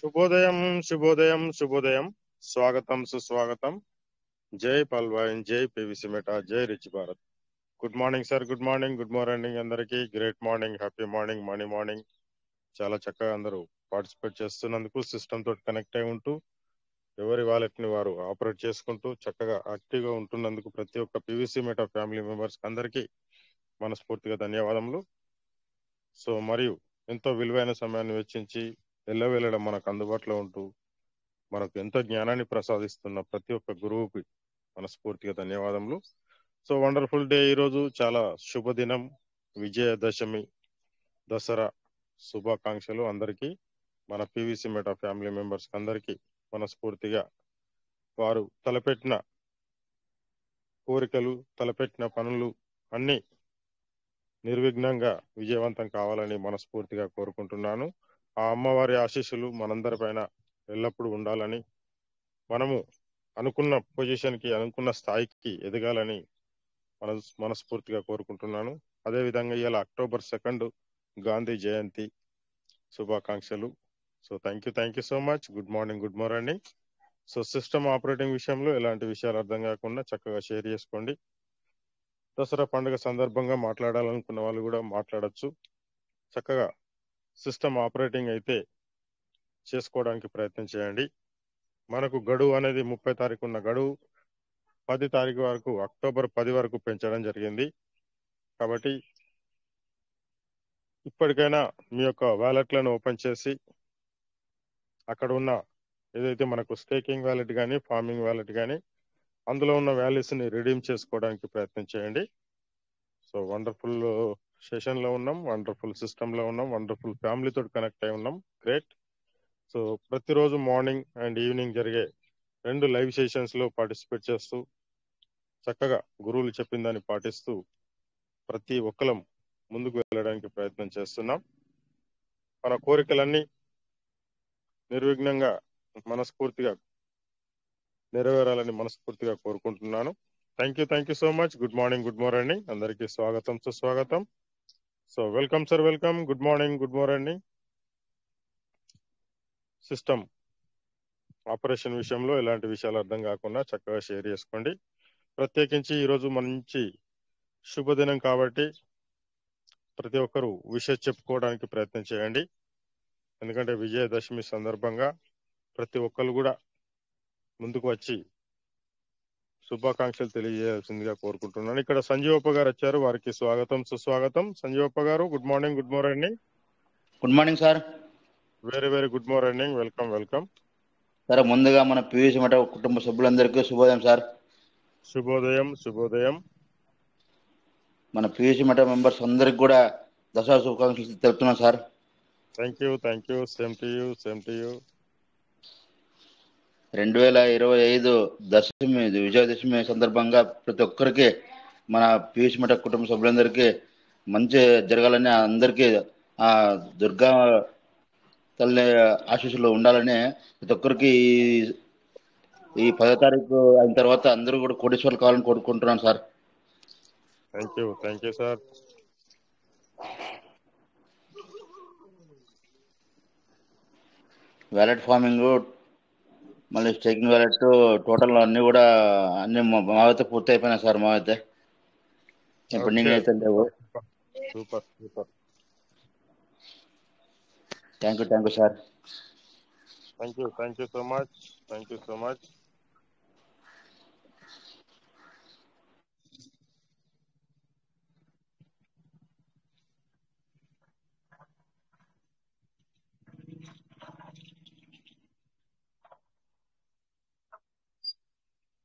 శుభోదయం, శుభోదయం, శుభోదయం. స్వాగతం, సుస్వాగతం. జై పల్వాయిన్, జై పివిసి మెటా, జై rich Bharat. Good morning sir, good morning, good morning అందరికీ. Great morning, happy morning, money morning. చాలా చక్కగా అందరూ పార్టిసిపేట్ చేస్తున్నందుకు, సిస్టమ్ తోటి కనెక్ట్ అయి ఉంటూ, ఎవరి వాలెట్ ని వారు ఆపరేట్ చేసుకుంటూ చక్కగా యాక్టివ్ గా ఉంటున్నందుకు ప్రతి ఒక్క పివిసి మెటా ఫ్యామిలీ మెంబర్స్ అందరికీ మనస్ఫూర్తిగా ధన్యవాదములు. సో మరియు ఎంతో విలువైన సమయాన్ని వెచ్చించి ఎల్లవేళలా మనకు అందుబాటులో ఉంటూ మనకు ఎంతో జ్ఞానాన్ని ప్రసాదిస్తున్న ప్రతి ఒక్క గురువుకి మనస్ఫూర్తిగా ధన్యవాదములు. So wonderful day. ఈరోజు చాలా శుభదినం, విజయదశమి, దసరా శుభాకాంక్షలు అందరికీ. మన పివిసి మెటా ఫ్యామిలీ మెంబర్స్ అందరికీ మనస్ఫూర్తిగా వారు తలపెట్టిన కోరికలు, తలపెట్టిన పనులు అన్నీ నిర్విఘ్నంగా విజయవంతం కావాలని మనస్ఫూర్తిగా కోరుకుంటున్నాను. ఆ అమ్మవారి ఆశీస్సులు మనందరిపైన ఎల్లప్పుడూ ఉండాలని, మనము అనుకున్న పొజిషన్ కి, అనుకున్న స్థాయికి ఎదగాలని మనస్ఫూర్తిగా కోరుకుంటున్నాను. అదేవిధంగా ఇవాళ అక్టోబర్ 2 గాంధీ జయంతి శుభాకాంక్షలు. So thank you so much. Good morning, good morning. So system operating విషయంలో ఎలాంటి విషయాలు అర్థం కాకుండా చక్కగా షేర్ చేసుకోండి. దసరా పండుగ సందర్భంగా మాట్లాడాలనుకున్న వాళ్ళు కూడా మాట్లాడచ్చు. చక్కగా సిస్టమ్ ఆపరేటింగ్ అయితే చేసుకోవడానికి ప్రయత్నం చేయండి. మనకు గడువు అనేది 30 తారీఖు ఉన్న గడువు 10 తారీఖు వరకు, అక్టోబర్ 10 వరకు పెంచడం జరిగింది. కాబట్టి ఇప్పటికైనా మీ యొక్క వ్యాలెట్లను ఓపెన్ చేసి అక్కడ ఉన్న ఏదైతే మనకు స్టేకింగ్ వ్యాలెట్ కానీ, ఫార్మింగ్ వ్యాలెట్ కానీ, అందులో ఉన్న వాల్యూస్ ని రిడీమ్ చేసుకోవడానికి ప్రయత్నం చేయండి. సో వండర్ఫుల్ సెషన్ లో ఉన్నాం, వండర్ఫుల్ సిస్టమ్ లో ఉన్నాం, వండర్ఫుల్ ఫ్యామిలీ తోటి కనెక్ట్ అయి ఉన్నాం. గ్రేట్. సో ప్రతిరోజు మార్నింగ్ అండ్ ఈవినింగ్ జరిగే 2 లైవ్ సెషన్స్ లో పార్టిసిపేట్ చేస్తూ చక్కగా గురువులు చెప్పిన దాన్ని పాటిస్తూ ప్రతి ఒక్కరం ముందుకు వెళ్ళడానికి ప్రయత్నం చేస్తున్నాం. మన కోరికలన్నీ నిర్విఘ్నంగా మనస్ఫూర్తిగా నెరవేరాలని మనస్ఫూర్తిగా కోరుకుంటున్నాను. Thank you so much. Good morning, good morning అందరికీ. స్వాగతం, సుస్వాగతం. So welcome sir, welcome. Good morning, good morning. System operation విషయంలో ఎలాంటి విషయాలు అర్థం కాకుండా చక్కగా షేర్ చేసుకోండి. ప్రత్యేకించి ఈరోజు మంచి శుభదినం కాబట్టి ప్రతి ఒక్కరూ విషెస్ చెప్పుకోవడానికి ప్రయత్నం చేయండి. ఎందుకంటే విజయదశమి సందర్భంగా ప్రతి ఒక్కరు కూడా ముందుకు వచ్చి శుభాకాంక్షలు తెలియజేయాల్సిందిగా కోరుకుంటున్నాను. ఇక్కడ సంజీవప్ప గారు వచ్చారు, వారికి స్వాగతం, సుస్వాగతం. సంజీవప్ప గారు good morning, good morning. Good morning sir. Very very good morning. Welcome, welcome. Sir ముందుగా మన పివిసి మెటా కుటుంబ సభ్యులందరికీ శుభోదయం సార్. శుభోదయం, శుభోదయం. మన పివిసి మెటా మెంబర్స్ అందరికి కూడా దసరా శుభాకాంక్షలు తెలుపుతున్నాం sir. Thank you. Same to you, same to you. 2025 దశమి విజయదశమి సందర్భంగా ప్రతి ఒక్కరికి మన పివిసి మెటా కుటుంబ సభ్యులందరికీ మంచి జరగాలని, అందరికీ ఆ దుర్గా తల్లి ఆశీస్సులు ఉండాలని ప్రతి ఒక్కరికి ఈ 10వ తారీఖు అయిన తర్వాత అందరూ కూడా కోటేశ్వర్లు కావాలని కోరుకుంటున్నాను sir. Thank you sir. Wallet farming, మళ్ళీ స్టేకింగ్ వ్యాలెట్, టోటల్ అన్ని కూడా అన్ని మావైతే పూర్తి అయిపోయినాయి సార్. మావైతే పెండింగ్ అయితే లేవు. Super super. Thank you sir. Thank you so much.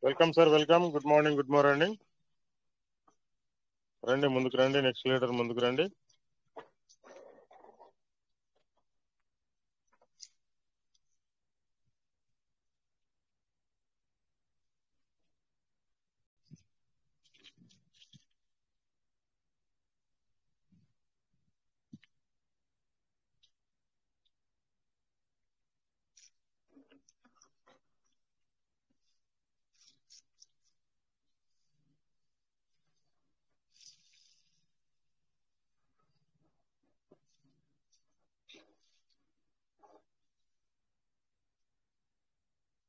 Welcome sir, welcome. Good morning, good morning. రండి, ముందుకు రండి. నెక్స్ట్ లీడర్ ముందుకు రండి.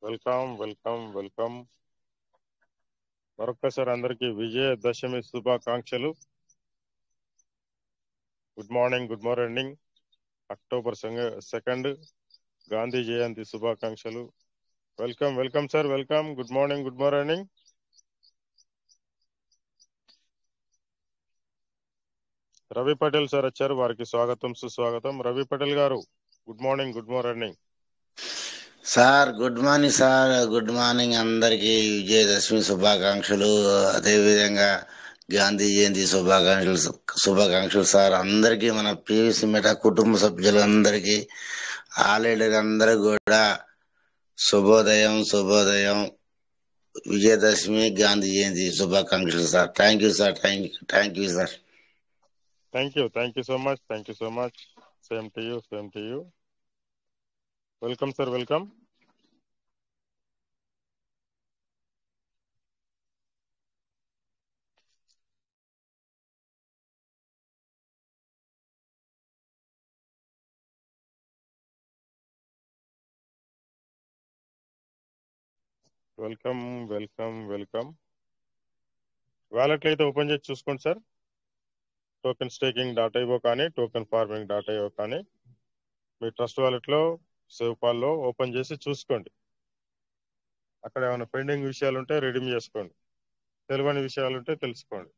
వెల్కమ్. మరొక్కసారి అందరికీ విజయదశమి శుభాకాంక్షలు. Good morning. October 2 Gandhi Jayanti శుభాకాంక్షలు. Welcome sir. Good morning. Ravi Patel sir వచ్చారు, వారికి స్వాగతం సుస్వాగతం. రవి పటేల్ గారు good morning. Sir good morning అందరికీ విజయదశమి శుభాకాంక్షలు. అదేవిధంగా గాంధీ జయంతి శుభాకాంక్షలు సార్ అందరికీ, మన పివిసి మెటా కుటుంబ సభ్యులందరికీ, ఆలేడర్లందరూ కూడా శుభోదయం. విజయదశమి గాంధీ జయంతి శుభాకాంక్షలు sir. Thank you sir. Thank you sir. Thank you so much. Same to you. Welcome sir. Welcome వ్యాలెట్లు అయితే ఓపెన్ చేసి చూసుకోండి సార్. టోకెన్ స్టేకింగ్ .io కానీ టోకెన్ ఫార్మింగ్ .io కానీ మీ ట్రస్ట్ వ్యాలెట్లో సేవ్ పాల్లో ఓపెన్ చేసి చూసుకోండి. అక్కడ ఏమైనా పెండింగ్ విషయాలు ఉంటే రిడీమ్ చేసుకోండి, తెలియని విషయాలు ఉంటే తెలుసుకోండి.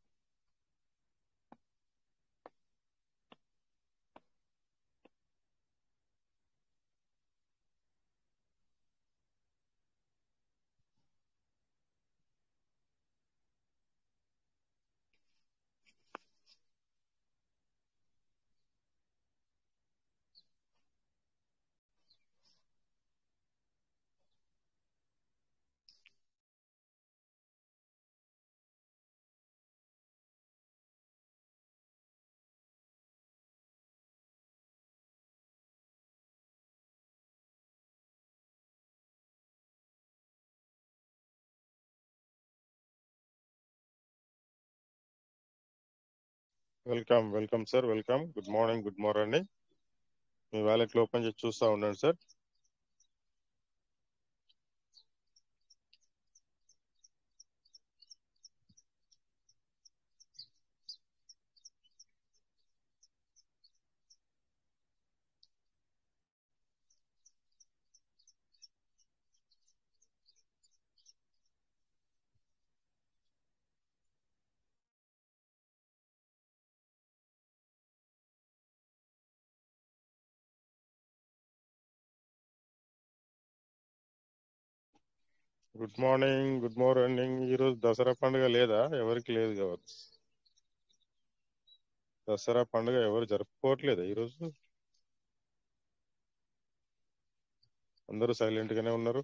Welcome sir. Good morning. మీ వ్యాలెట్ లో ఓపెన్ చేసి చూస్తూ ఉండండి సార్. Good morning. ఈరోజు దసరా పండుగ లేదా? ఎవరికి లేదు కావచ్చు. దసరా పండుగ ఎవరు జరుపుకోవట్లేదు ఈరోజు. అందరూ సైలెంట్ గానే ఉన్నారు.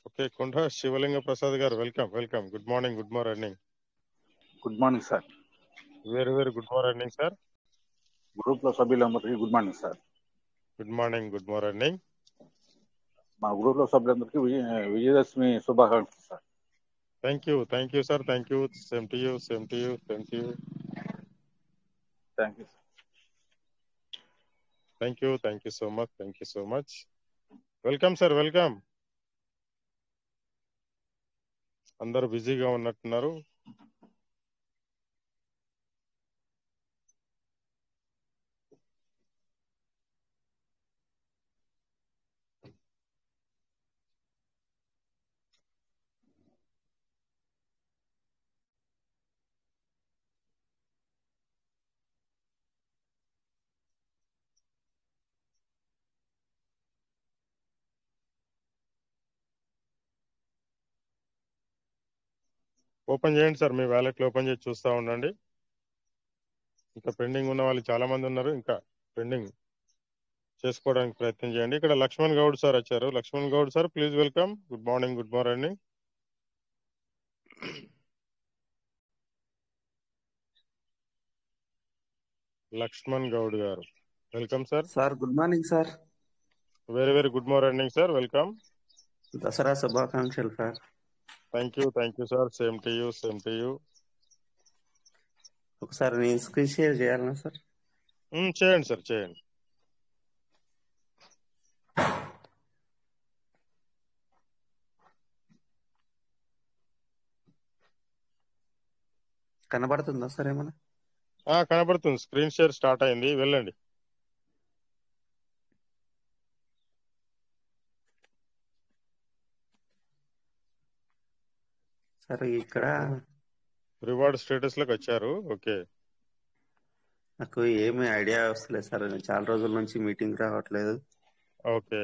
ఓకే, కొండ శివలింగ ప్రసాద్ గారు welcome. Good morning. Good morning sir. Very good morning sir. Group లో సభ్యులందరికీ good morning sir. Good morning. మా గ్రూప్ లో సభ్యులందరికీ విజయదశమి శుభాకాంక్షలు sir. Thank you sir. Same to you. Thank you so much. Welcome sir. అందరూ బిజీగా ఉన్నట్టున్నారు. ఓపెన్ చేయండి సార్, మీ వ్యాలెట్ లో ఓపెన్ చేసి చూస్తూ ఉండండి. ఇంకా పెండింగ్ ఉన్న వాళ్ళు చాలా మంది ఉన్నారు, ఇంకా పెండింగ్ చేసుకోవడానికి ప్రయత్నం చేయండి. ఇక్కడ లక్ష్మణ్ గౌడ్ సార్ వచ్చారు. Laxman Goud sir please welcome. Good morning. Laxman Goud గారు welcome sir. Sir good morning sir. Very good morning sir. Welcome. Dasara శుభాకాంక్షలు sir. Thank you sir. Same to you. ఒకసారి నేను స్క్రీన్ షేర్ చేయాలన్నా సార్? చేయండి సార్, చేయండి. కనబడుతుందా సార్ ఏమన్నా? కనబడుతుంది, స్క్రీన్ షేర్ స్టార్ట్ అయింది, వెళ్ళండి. సార్ ఇక్కడ రివార్డ్ స్టేటస్ లోకి వచ్చారు. ఓకే, నాకు ఏమీ ఐడియా వస్తలేదు సార్. నేను చాలా రోజుల నుంచి మీటింగ్ రావట్లేదు. ఓకే.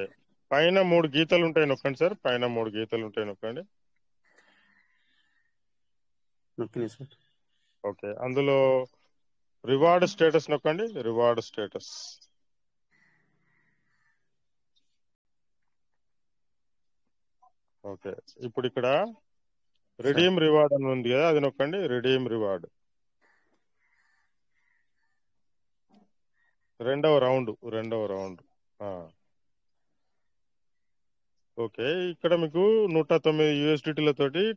పైన 3 గీతలు ఉంటాయి, నొక్కండి సార్. పైన 3 గీతలు ఉంటాయి, నొక్కండి. నొక్కినా సార్. ఓకే, అందులో రివార్డ్ స్టేటస్ నొక్కండి. Reward status. ఓకే, ఇప్పుడు ఇక్కడ సార్ రిడీమ్ రివార్డ్ అని ఉంది కదా, అది నొక్కండి. రిడీమ్ రివార్డ్ రెండవ రౌండ్. ఓకే, ఇక్కడ మీకు 109 USDT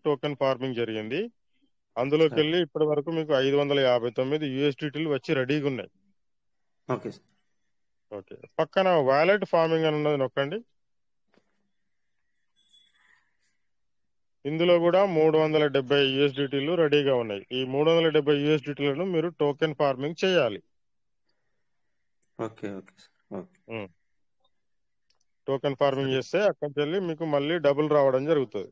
టోకెన్ ఫార్మింగ్ జరిగింది. అందులోకి సార్ వెళ్ళి ఇప్పటి వరకు మీకు 559 USDT వచ్చి రెడీగా ఉన్నాయి. Okay sir. ఓకే, పక్కన వాలెట్ ఫార్మింగ్ అని ఉన్నది నొక్కండి. ఇందులో కూడా 370 USDT రెడీగా ఉన్నాయి. ఈ 370 USDT మీరు టోకెన్ ఫార్మింగ్ చేయాలి. Okay okay sir. Okay token farming సరే. చేస్తే అక్కడికి వెళ్ళి మీకు మళ్ళీ డబుల్ రావడం జరుగుతుంది.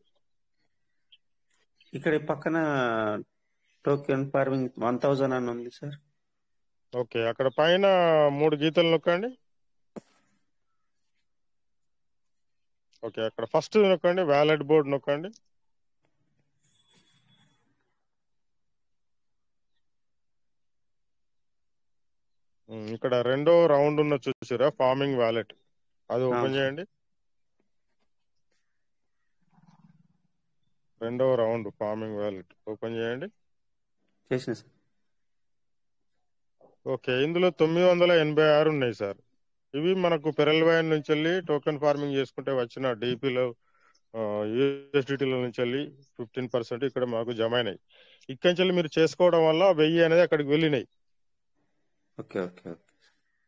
ఇక్కడ ఈ పక్కన టోకెన్ ఫార్మింగ్ 1000 అని ఉంది సార్. ఓకే, అక్కడ పైన 3 గీతలు నొక్కండి. ఓకే, అక్కడ ఫస్ట్ నొక్కండి, వ్యాలెట్ బోర్డ్ నొక్కండి. ఇక్కడ రెండో రౌండ్ ఉన్న చూసారా, ఫార్మింగ్ వ్యాలెట్, అది ఓపెన్ చేయండి. రెండవ రౌండ్ ఫార్మింగ్ వ్యాలెట్ ఓపెన్ చేయండి. చేసిన సార్. ఓకే, ఇందులో 986 ఉన్నాయి సార్. ఇవి మనకు పెరల్వాయన్ నుంచి వెళ్ళి టోకెన్ ఫార్మింగ్ చేసుకుంటే వచ్చిన డిపిలో యూఎస్డిటీల నుంచి వెళ్ళి 15% ఇక్కడ మాకు జమ అయినాయి. ఇక్కడి నుంచి మీరు చేసుకోవడం వల్ల 1000 అనేది అక్కడికి వెళ్ళినాయి. Okay okay okay.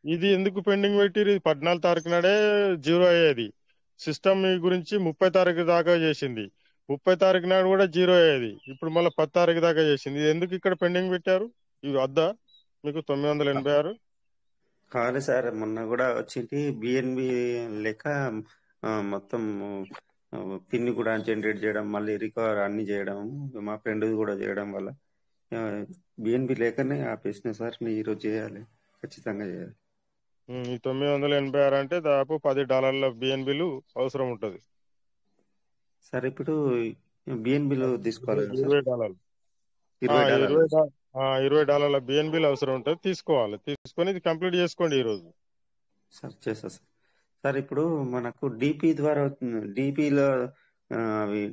ఇది ఎందుకు పెండింగ్ పెట్టిరు? 14 తారీఖు నాడే 0 అయ్యేది. సిస్టమ్ మీ గురించి 30 తారీఖు దాకా చేసింది. 30 తారీఖు నాడు కూడా 0 అయ్యేది. ఇప్పుడు మళ్ళీ 10 తారీఖు దాకా చేసింది. ఇది ఎందుకు ఇక్కడ పెండింగ్ పెట్టారు? ఇవి వద్దా మీకు 986? కాదు సార్, మొన్న కూడా వచ్చింది బిఎన్బి లెక్క. మొత్తం పిన్ కూడా జనరేట్ చేయడం, మళ్ళీ రికవర్ అన్ని చేయడం, మా ఫ్రెండ్ కూడా చేయడం వల్ల బిఎన్బి లేకనే ఆపేసిన సార్. ఈరోజు చేయాలి, ఖచ్చితంగా చేయాలి. ఈ 986 అంటే దాదాపు $10 బిఎన్బిలు అవసరం ఉంటుంది సార్. ఇప్పుడు బిఎన్బిలు తీసుకోవాలి కదా సార్? $20. $20 $20 బిఎన్బిలు అవసరం ఉంటుంది, తీసుకోవాలి. తీసుకొని ఇది కంప్లీట్ చేసుకోండి ఈ రోజు. సార్ చేస్తా సార్. సార్ ఇప్పుడు మనకు డిపి ద్వారా డిపిలో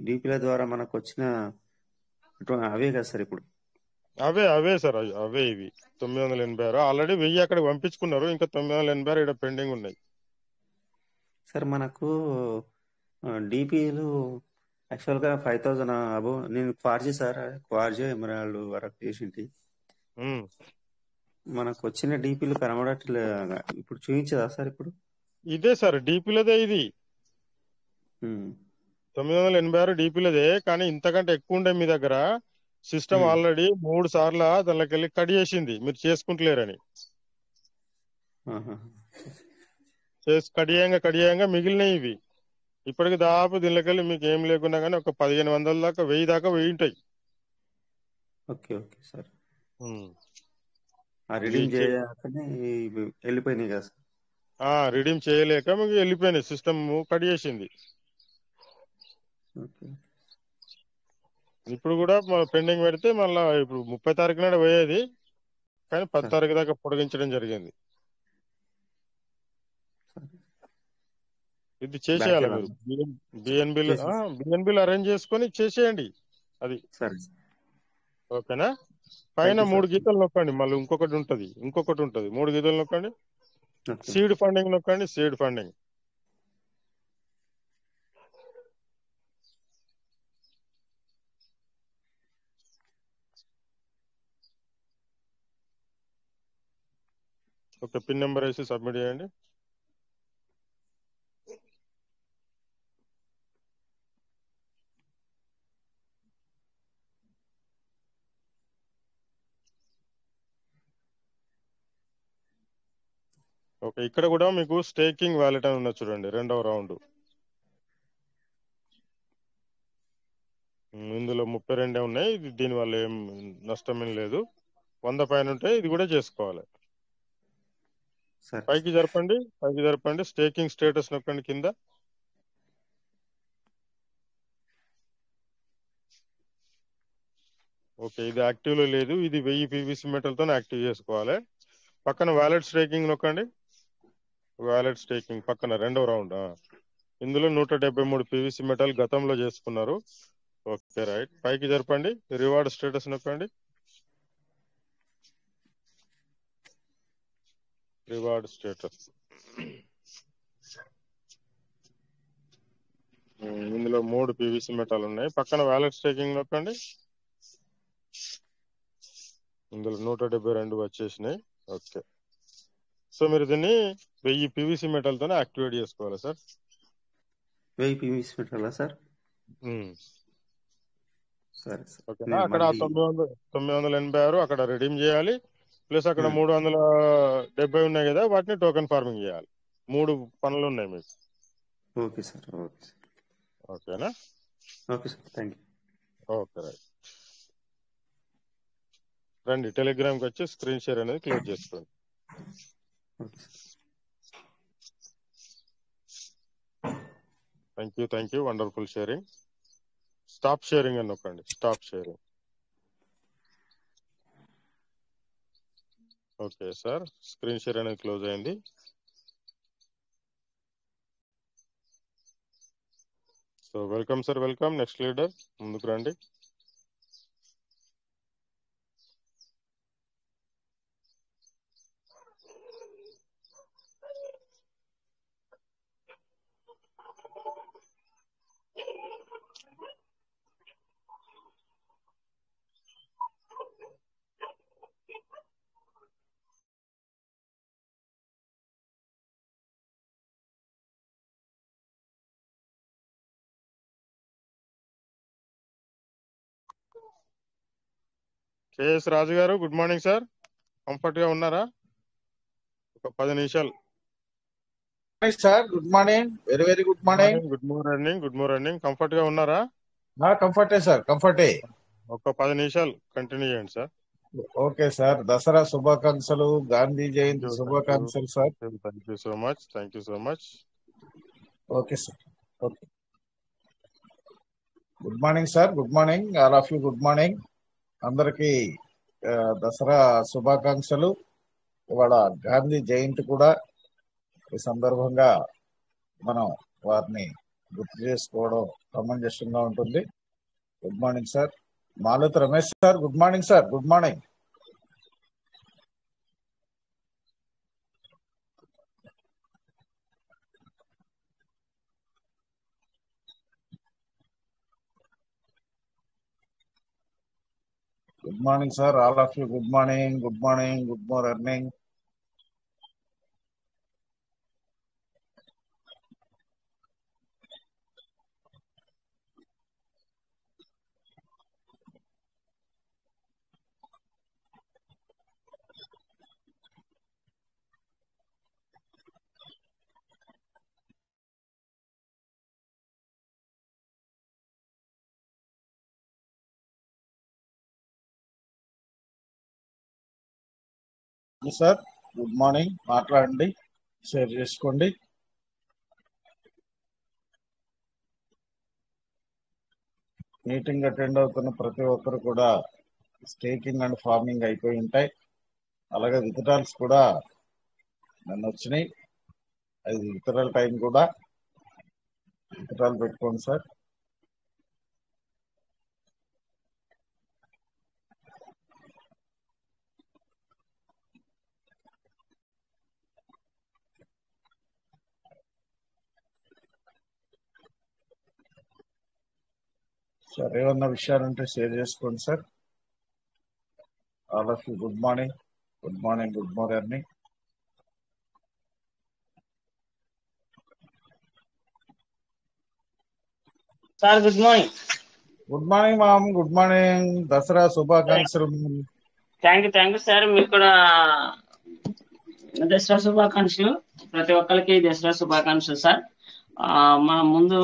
డిపిల ద్వారా మనకు వచ్చిన అవే కదా సార్? ఇప్పుడు అవే సార్, అవే ఇవి 986. ఆల్రెడీ 1000 అక్కడ పంపించుకున్నారు, ఇంకా 986 ఇక్కడ పెండింగ్ ఉన్నాయి. సార్ మనకు డిపిలు యాక్చువల్గా 5000 అబో. నేను క్వార్జీ సార్, క్వార్జీ ఎమరాల్డ్ వరకు చేసింటి. మనకు వచ్చిన డిపిలు కనబడట్లేదు. ఇప్పుడు చూపించదా సార్? ఇప్పుడు ఇదే సార్ డిపిలదే, ఇది 986 డిపిలదే. కానీ ఇంతకంటే ఎక్కువ ఉండే మీ దగ్గర. సిస్టమ్ ఆల్రెడీ 3 సార్లు దానిలోకి వెళ్ళి కట్ చేసింది, మీరు చేసుకుంటలేరని. కడియంగా మిగిలినవి ఇవి. ఇప్పటికి దాదాపు దీనిలోకి వెళ్ళి మీకు ఏం లేకున్నా కానీ ఒక 1500 దాకా 1000 దాకా ఉంటాయి. Okay okay sir. రిడీమ్ చేయకనే వెళ్ళిపోయినాయి కదా సార్? రిడీమ్ చేయలేక మీకు వెళ్ళిపోయినాయి, సిస్టమ్ కట్ చేసింది. ఇప్పుడు కూడా పెండింగ్ పెడితే మళ్ళీ ఇప్పుడు 30 తారీఖు నాడు పోయేది, కానీ 10 తారీఖు దాకా పొడిగించడం జరిగింది. ఇది చేసేయాలి మీరు. బిఎన్బిలు అరేంజ్ చేసుకొని చేసేయండి అది. ఓకేనా? పైన 3 గీతలు నొక్కండి, మళ్ళీ ఇంకొకటి ఉంటుంది 3 గీతలు నొక్కండి. సీడ్ ఫండింగ్ నొక్కండి. Seed funding okay, pin number వేసి సబ్మిట్ చేయండి. ఓకే, ఇక్కడ కూడా మీకు స్టేకింగ్ వ్యాలెట్ అని ఉన్నది చూడండి, రెండవ రౌండ్. ఇందులో 32 ఉన్నాయి. దీనివల్ల ఏం నష్టం ఏం లేదు. 100 పైన ఉంటే ఇది కూడా చేసుకోవాలి. సరే పైకి జరపండి. స్టేకింగ్ స్టేటస్ నొక్కండి కింద. ఓకే, ఇది యాక్టివ్ లో లేదు. ఇది 1000 పీవీసీ మెటల్ తో యాక్టివ్ చేసుకోవాలి. పక్కన వ్యాలెట్ స్టేకింగ్ నొక్కండి. వ్యాలెట్ స్టేకింగ్ పక్కన రెండవ రౌండ్. ఇందులో 173 పీవీసీ మెటల్ గతంలో చేసుకున్నారు. ఓకే రైట్, పైకి జరపండి. రివార్డ్ స్టేటస్ నొక్కండి. రివార్డ్ స్టేటస్ ఇందులో 3 పీవీసీ మెటల్ ఉన్నాయి. పక్కన వ్యాలెట్ స్టేకింగ్ నొక్కండి. ఇందులో 172 వచ్చేసినాయి. ఓకే, సో మీరు దీన్ని 1000 పీవీసీ మెటల్ తోనే యాక్టివేట్ చేసుకోవాలి సార్. 1000 పీవీసీ పెట్టాలా సార్? సరే సార్, ఓకేనా, నేను అక్కడ మళ్ళీ 986 అక్కడ రెడీమ్ చేయాలి. ప్లస్ అక్కడ ఉమ్, 370 ఉన్నాయి కదా, వాటిని టోకెన్ ఫార్మింగ్ చేయాలి. 3 పనులు ఉన్నాయి మీకు. Okay sir. ఓకేనా? Okay sir, thank you. Okay right, రండి టెలిగ్రామ్కి వచ్చి స్క్రీన్ షేర్ అనేది క్లోజ్ చేసుకోండి. Okay sir. Thank you, wonderful sharing. Stop sharing అని నొక్కండి. Stop sharing. Okay sir, screen share అనేది క్లోజ్ అయింది. So welcome sir, welcome. Next leader ముందుకు రండి. కేఎస్ రాజు గారు, గుడ్ మార్నింగ్ సార్. కంఫర్ట్ గా ఉన్నారా? ఒక 10 నిమిషాలు. Sir good morning, very good morning. Good morning. Comfort గా ఉన్నారా? కంఫర్టే సార్, కంఫర్టే. ఒక 10 నిమిషాలు కంటిన్యూ చేయండి సార్. ఓకే సార్, దసరా శుభాకాంక్షలు, గాంధీ జయంతి శుభాకాంక్షలు sir. Thank you so much. Okay sir, okay. Good morning sir, good morning all of you. Good morning అందరికి. దసరా శుభాకాంక్షలు. ఇవాళ గాంధీ జయంతి కూడా. ఈ సందర్భంగా మనం వారిని గుర్తు చేసుకోవడం సమంజసంగా ఉంటుంది. Good morning sir. Malathi Ramesh sir, good morning sir. Good morning. Good morning sir, all of you. Good morning, good morning, good morning. Sir good morning, మాట్లాడండి, షేర్ చేసుకోండి. మీటింగ్ అటెండ్ అవుతున్న ప్రతి ఒక్కరు కూడా స్టేకింగ్ అండ్ ఫార్మింగ్ అయిపోయి ఉంటాయి. అలాగే విత్డ్రాల్స్ కూడా నన్ను వచ్చినాయి. అది విత్డ్రాల్ టైం కూడా విత్డ్రాల్ పెట్టుకోండి సార్. సార్ ఏమన్నా విషయాలు ఉంటే షేర్ చేసుకోండి sir. All of you good morning, good morning, good morning. Sir good morning. Good morning ma'am, good morning. Dussehra శుభాకాంక్షలు. Thank you sir. మీకు కూడా దసరా శుభాకాంక్షలు. ప్రతి ఒక్కరికి దసరా శుభాకాంక్షలు సార్. మనం ముందు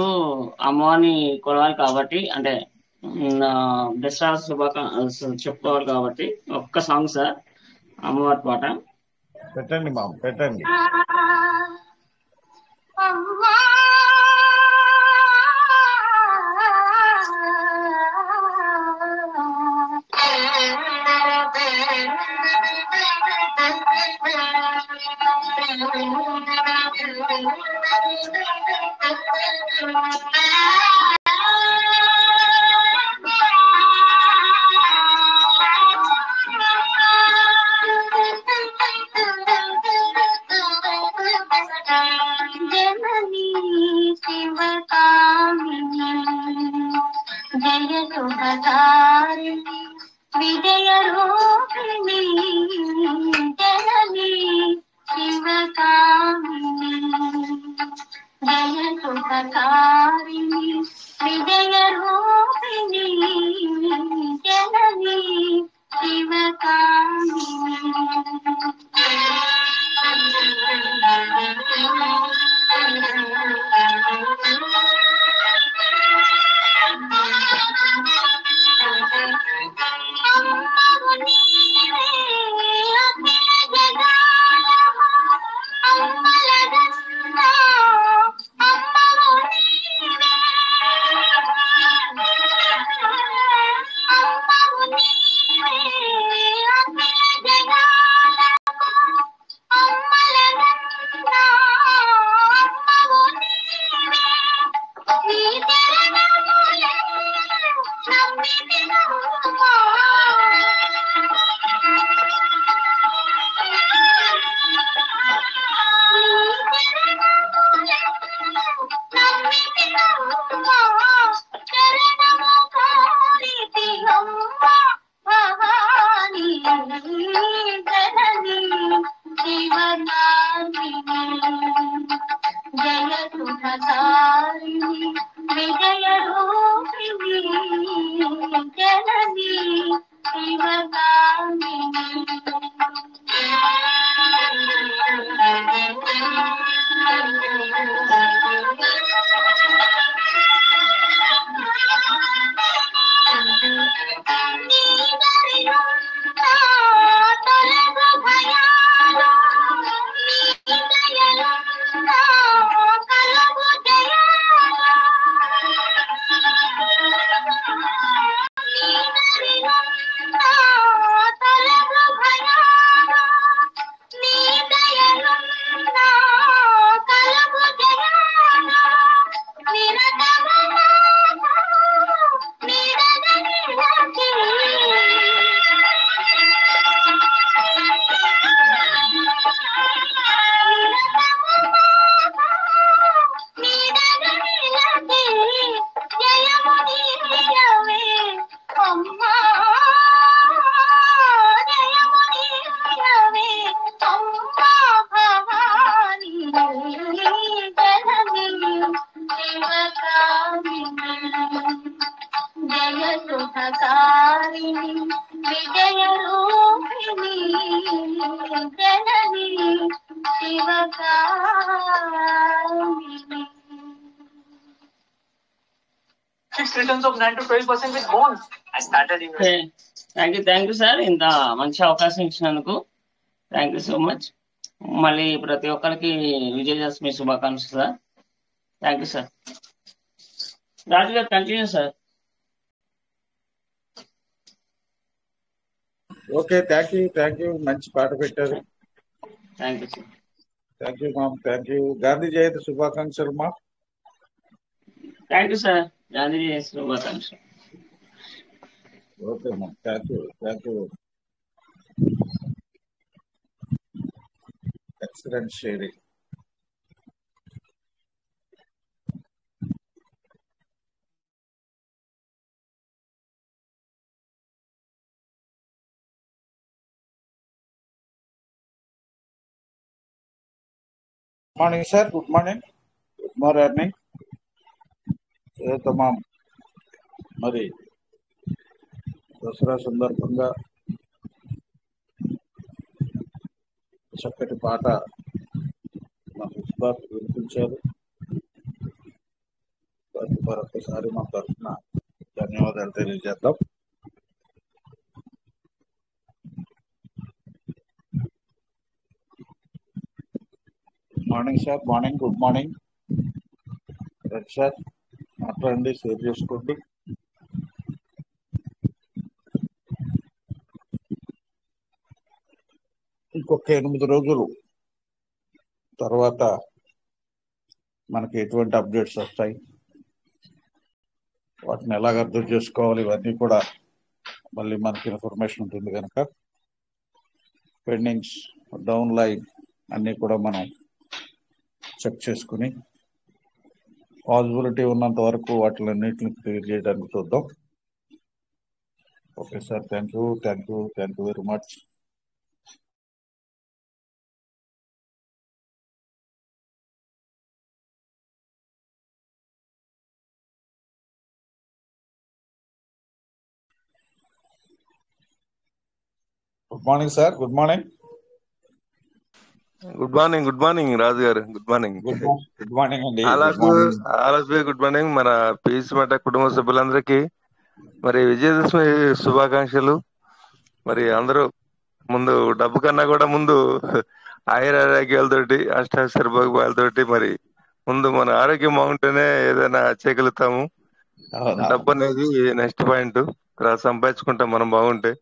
అమ్మవారిని కొలవాలి కాబట్టి, అంటే దసరా చెప్పుకోవాలి కాబట్టి ఒక్క సాంగ్ సార్, అమ్మవారి పాట పెట్టండి మామ్, పెట్టండి. जननी शिवकामिनी जय शुभधारिणी विजय रूपिणी जननी शिवकामिनी जय शुभधारिणी विजय रूपिणी जननी जय सुखधारिणी विजय रूपिणी जननी जय सुखकारिणी विजय रूपिणी जननी Shivakamini. Fixed returns of 9 to 12% with bonds. I started investing. Thank you sir, ఇంత మంచి అవకాశం ఇచ్చినందుకు థ్యాంక్ యూ సో మచ్. మళ్ళీ ప్రతి ఒక్కరికి విజయదశమి శుభాకాంక్షలు sir. Thank you sir. Raju గారు continue sir. Okay, thank you. మంచి పాట పెట్టారు. Thank you sir. Thank you ma'am, thank you. Gandhi Jayanti శుభాకాంక్షలు మా. Thank you sir. Gandhi Jayanti శుభాకాంక్షలు. Okay ma'am, thank you. Excellent sharing. Morning sir, good morning. Good morning. తమాం మరి దసరా సందర్భంగా చక్కటి పాట మా ఉస్మాన్ వినిపించారు. వారికి మరొకసారి మా తరఫున ధన్యవాదాలు తెలియజేద్దాం. Morning sir, morning, good morning. రెడ్ సార్ మాట్లాడండి, షేర్ చేసుకోండి. ఇంకొక 8 రోజులు తర్వాత మనకి ఎటువంటి అప్డేట్స్ వస్తాయి, వాటిని ఎలాగ అర్థం చేసుకోవాలి, ఇవన్నీ కూడా మళ్ళీ మనకి ఇన్ఫర్మేషన్ ఉంటుంది కనుక పెండింగ్స్, డౌన్ లైన్ అన్నీ కూడా మనం చెక్ చేసుకుని పాసిబిలిటీ ఉన్నంత వరకు వాటిలన్నింటిని క్లియర్ చేయడానికి చూద్దాం. Okay sir, thank you very much. Good morning sir, good morning. Good morning Raju గారు. Good morning. గుడ్ మార్నింగ్ అండి. Good morning. మన పీస్ మట కుటుంబ సభ్యులందరికీ మరి విజయదశమి శుభాకాంక్షలు. మరి అందరూ ముందు డబ్బు కన్నా కూడా ముందు ఆయురారోగ్యాలతోటి, అష్టాక్షర భోగభాగాలతోటి మరి ముందు మన ఆరోగ్యం బాగుంటేనే ఏదైనా చేయగలుగుతాము. డబ్బు అనేది నెక్స్ట్ పాయింట్. సంపాదించుకుంటాం మనం బాగుంటే.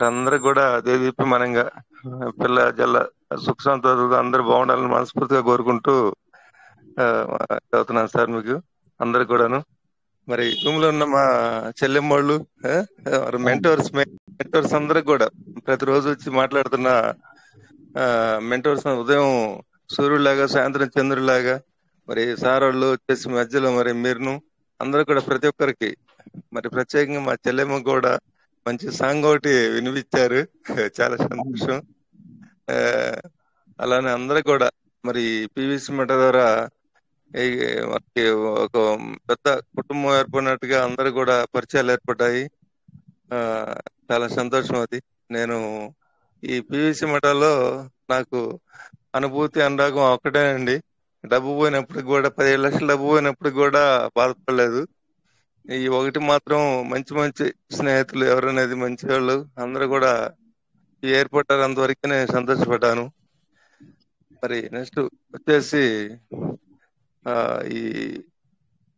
అందరూ కూడా దేదీప్యమానంగా పిల్ల జల్ల సుఖ సంతోషాలు అందరూ బాగుండాలని మనస్ఫూర్తిగా కోరుకుంటూ చదువుతున్నాను సార్. మీకు అందరు కూడాను మరి రూమ్ లో ఉన్న మా చెల్లెమ్మోళ్ళు, మెంటోర్స్ అందరికి కూడా ప్రతిరోజు వచ్చి మాట్లాడుతున్న మెంటోర్స్, ఉదయం సూర్యుడిలాగా సాయంత్రం చంద్రుడిలాగా మరి సార్ వాళ్ళు వచ్చేసి మధ్యలో మరి మీరును అందరూ కూడా ప్రతి ఒక్కరికి మరి ప్రత్యేకంగా మా చెల్లెమ్మ కూడా మంచి సాంగ్ ఒకటి వినిపించారు. చాలా సంతోషం. అలానే అందరూ కూడా మరి పివిసి మెట ద్వారా మనకి ఒక పెద్ద కుటుంబం ఏర్పడినట్టుగా అందరూ కూడా పరిచయాలు ఏర్పడ్డాయి. చాలా సంతోషం అది. నేను ఈ పివిసి మెటలో నాకు అనుభూతి అనురాగం ఒక్కటేనండి. డబ్బు పోయినప్పటికి కూడా 17 లక్షల డబ్బు పోయినప్పటికి కూడా బాధపడలేదు. ఈ ఒకటి మాత్రం మంచి స్నేహితులు ఎవరనేది మంచి వాళ్ళు అందరూ కూడా ఏర్పడ్డారు. అంతవరకు నేను సంతోషపడ్డాను. మరి నెక్స్ట్ వచ్చేసి ఈ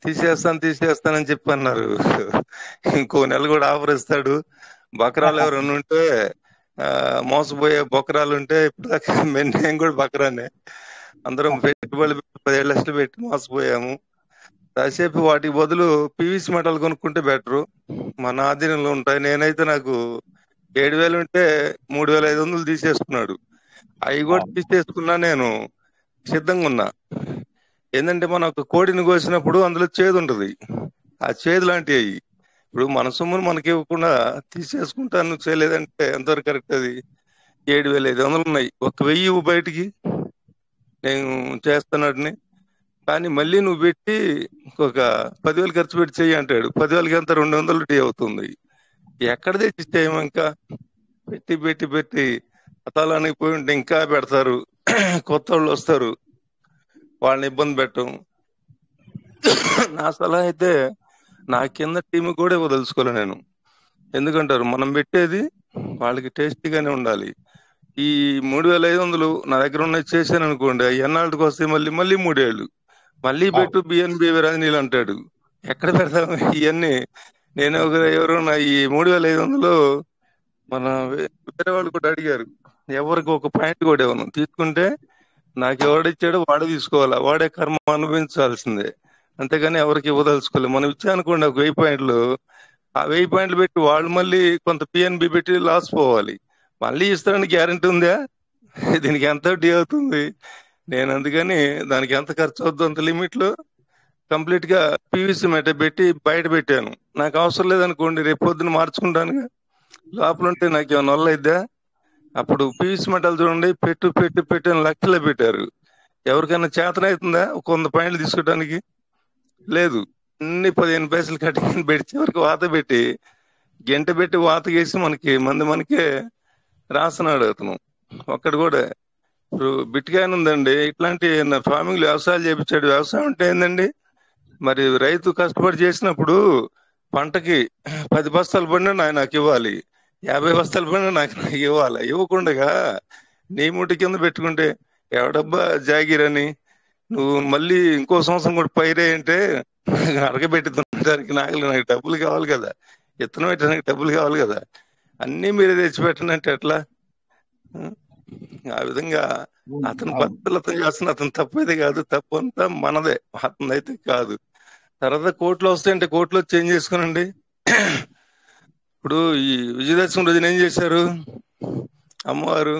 తీసేస్తానని చెప్పి అన్నారు. ఇంకో నెల కూడా ఆఫర్ ఇస్తాడు. బకరాలు ఎవరన్నా ఉంటే మోసపోయే బకరాలు ఉంటే ఇప్పుడు దాకా నేను కూడా బకరానే. అందరం పెట్టుబడులు 17 లక్షలు పెట్టి మోసపోయాము. కాసేపు వాటికి బదులు పివిసి మెటల్ కొనుక్కుంటే బెటరు. మన ఆధీనంలో ఉంటాయి. నేనైతే నాకు 7,000 ఉంటే 3,500 తీసేసుకున్నాడు. అవి కూడా తీసేసుకున్నా నేను సిద్ధంగా ఉన్నా. ఏంటంటే మనం ఒక కోడిని కోసినప్పుడు అందులో చేదు ఉంటది. ఆ చేదు లాంటివి అవి. ఇప్పుడు మన సొమ్మును మనకి ఇవ్వకుండా తీసేసుకుంటాను చేయలేదంటే ఎంతవరకు కరెక్ట్? అది 7,500 ఉన్నాయి. 1,000 బయటికి నేను చేస్తున్నట్టుని. కానీ మళ్ళీ నువ్వు పెట్టి ఒక 10,000 ఖర్చు పెట్టి చెయ్యి అంటాడు. 10,000కి ఎంత 200 టీ అవుతుంది. ఎక్కడ తెచ్చి చేయము? ఇంకా పెట్టి అతాలానికి పోయి ఉంటే ఇంకా పెడతారు. కొత్త వాళ్ళు వస్తారు, వాళ్ళని ఇబ్బంది పెట్టం. నా సలహా అయితే నా కింద టీం కూడా వదలుచుకోలే నేను. ఎందుకంటారు మనం పెట్టేది వాళ్ళకి టేస్టీగానే ఉండాలి. ఈ 3,500 నా దగ్గర ఉన్నాయి చేశాను అనుకోండి, ఎన్నాళ్ళకి వస్తాయి? మళ్ళీ 3 ఏళ్ళు మళ్ళీ పెట్టు బిఎన్బి రాజనీలు అంటాడు. ఎక్కడ పెడతాము ఇవన్నీ? నేను ఎవరన్నా ఈ 3,500 మన వేరే వాళ్ళు కూడా అడిగారు. ఎవరికి ఒక పాయింట్ కూడా ఇవ్వను. తీసుకుంటే నాకు ఎవడిచ్చాడో వాడే తీసుకోవాలా, వాడే కర్మ అనుభవించాల్సిందే. అంతేగాని ఎవరికి ఇవ్వదలుచుకోలేదు. మనం ఇచ్చానుకోండి ఒక 1000 పాయింట్లు, ఆ 1000 పాయింట్లు పెట్టి వాళ్ళు మళ్ళీ కొంత పిఎన్బి పెట్టి లాస్ పోవాలి. మళ్ళీ ఇస్తారని గ్యారంటీ ఉందా? దీనికి ఎంత వడ్డీ అవుతుంది? నేను అందుకని దానికి ఎంత ఖర్చు అవుద్దు అంత లిమిట్ లో కంప్లీట్ గా పివిసి మెట పెట్టి బయట పెట్టాను. నాకు అవసరం లేదనుకోండి, రేపు పొద్దున మార్చుకుంటాను. లోపల ఉంటే నాకు ఏమైనా వల్ల అయిద్దా? అప్పుడు పివిసి మెటలు చూడండి, పెట్టి లక్షలే పెట్టారు. ఎవరికైనా చేతన అవుతుందా 100 పాయింట్లు తీసుకోవడానికి? లేదు. అన్ని 15 పైసలు కట్టి పెట్టి చివరికి వాత పెట్టి గంట పెట్టి వాత వేసి మనకే రాస్తున్నాడు అతను. ఒక్కడు కూడా ఇప్పుడు బిట్కాయిన్ ఉందండి, ఇట్లాంటి ఫార్మింగ్ వ్యవసాయాలు చేపించాడు. వ్యవసాయం అంటే ఏందండి, మరి రైతు కష్టపడి చేసినప్పుడు పంటకి 10 బస్తాలు పడినా నాకు ఇవ్వాలి, 50 బస్తాలు పడినా నాకు ఇవ్వాలి. ఇవ్వకుండా నీ ముట్టి కింద పెట్టుకుంటే ఎవడబ్బా జాగిరని నువ్వు మళ్ళీ ఇంకో సంవత్సరం కూడా పైరే అంటే అరగబెట్టుదానికి నాకు డబ్బులు కావాలి కదా, ఇత్తనం పెట్టడానికి డబ్బులు కావాలి కదా, అన్ని మీరే తెచ్చిపెట్టండి అంటే ఎట్లా? ఆ విధంగా అతను పద్ధతులతో చేస్తున్న అతను తప్పైతే కాదు, తప్పు అంతా మనదే, అతనైతే కాదు. తర్వాత కోర్టులో వస్తాయంటే కోర్టులో చేంజ్ చేసుకునండి. ఇప్పుడు ఈ విజయదశమి రోజున ఏం చేశారు, అమ్మవారు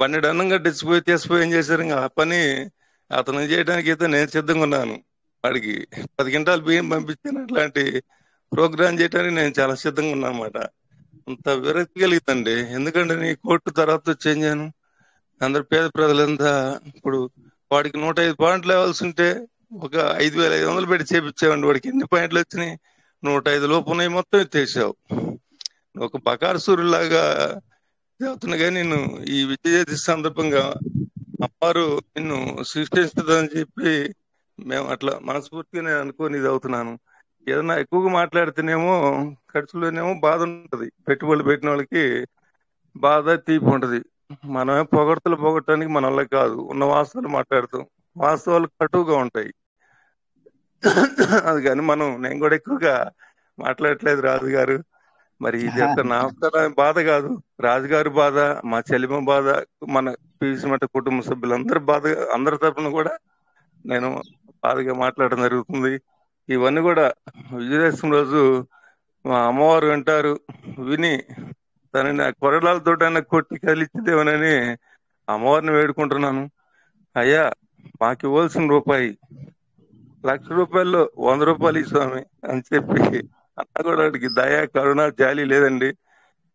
పన్నెండు అన్నం కట్టించిపోయి తీసిపోయి ఏం చేశారు, ఇంకా ఆ పని అతను చేయడానికి అయితే నేను సిద్ధంగా ఉన్నాను. వాడికి 10 క్వింటాలు బియ్యం పంపించాను, అట్లాంటి ప్రోగ్రామ్ చేయడానికి నేను చాలా సిద్ధంగా ఉన్నా అన్నమాట. అంత విరక్తి కలిగిందండి. ఎందుకంటే నీ కోర్టు తర్వాత చేంజ్ అయ్యాను. అందరు పేద ప్రజలంతా ఇప్పుడు వాడికి 105 పాయింట్లు లేవాల్సి ఉంటే ఒక 5,500 పెట్టి చేపించావండి. వాడికి ఎన్ని పాయింట్లు వచ్చినాయి? 105 లోపు ఉన్నాయి, మొత్తం ఎత్తేసావు. ఒక బకారు సూర్యులాగా చెబుతున్నా కానీ నేను ఈ విజయదశమి సందర్భంగా అమ్మారు నిన్ను సృష్టిస్తుందని చెప్పి మేము అట్లా మనస్ఫూర్తిగా నేను అనుకోని ఇది అవుతున్నాను. ఏదన్నా ఎక్కువగా మాట్లాడితేనేమో ఖర్చులోనేమో బాధ ఉంటది, పెట్టుబడులు పెట్టిన వాళ్ళకి బాధ తీపి ఉంటది. మనమే పొగడతలు మన వల్ల కాదు, ఉన్న వాస్తవాలు మాట్లాడుతాం, వాస్తవాలు కటువుగా ఉంటాయి. అది కానీ నేను కూడా ఎక్కువగా మాట్లాడట్లేదు రాజు గారు. మరి ఇది నా ఒక్క బాధ కాదు, రాజుగారి బాధ, మా చెల్లిమ బాధ, మన పీసిమట కుటుంబ సభ్యులందరి బాధ, అందరి తరఫున కూడా నేను బాధగా మాట్లాడడం జరుగుతుంది. ఇవన్నీ కూడా విజయదశమి రోజు మా అమ్మవారు వింటారు, విని తనని కొరడాలతో కొట్టి కలిచిదేమోనని అమ్మవారిని వేడుకుంటున్నాను. అయ్యా మాకు ఇవ్వాల్సిన రూపాయి ₹1,00,000 ₹100 స్వామి అని చెప్పి అన్న కూడా వాడికి దయా కరుణ జాలి లేదండి.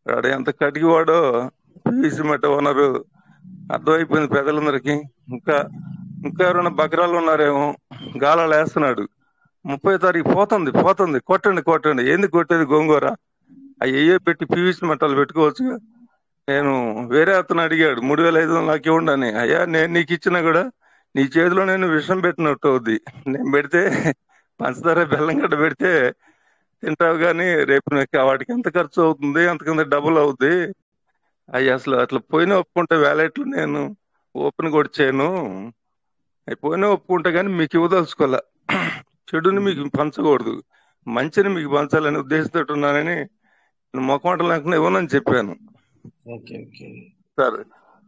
వాడు ఎంత కటికివాడో పీవీసీ మెట ఓనరు అర్థమైపోయింది ప్రజలందరికీ. ఇంకా ఎవరైనా బకరాలు ఉన్నారేమో, గాలాలు వేస్తున్నాడు. 30వ తారీఖు పోతుంది కొట్టండి. ఏంది కొట్టేది? గోంగూర అయ్యే పెట్టి పీవీసీ మెట్టలు పెట్టుకోవచ్చు. నేను వేరే అతను అడిగాడు 3,500 నాకు ఇవ్వండి అని. అయ్యా నేను నీకు ఇచ్చినా కూడా నీ చేతిలో నేను విషం పెట్టినట్టు అవుద్ది. నేను పెడితే పంచదార బెల్లం గడ్డ పెడితే తింటావు, కానీ రేపు వాటికి ఎంత ఖర్చు అవుతుంది, అంతకింత డబుల్ అవుద్ది. అవి అసలు అట్లా పోయినా ఒప్పుకుంటే వ్యాలెట్లు నేను ఓపెన్ కూడా చేయను. అవి పోయినా ఒప్పుకుంటా కానీ మీకు ఇవ్వదలుచుకోలే. చెడుని మీకు పంచకూడదు, మంచిని మీకు పంచాలని ఉద్దేశంతో ఉన్నానని మొక్కమాట లేకుండా ఇవ్వనని చెప్పాను. Sir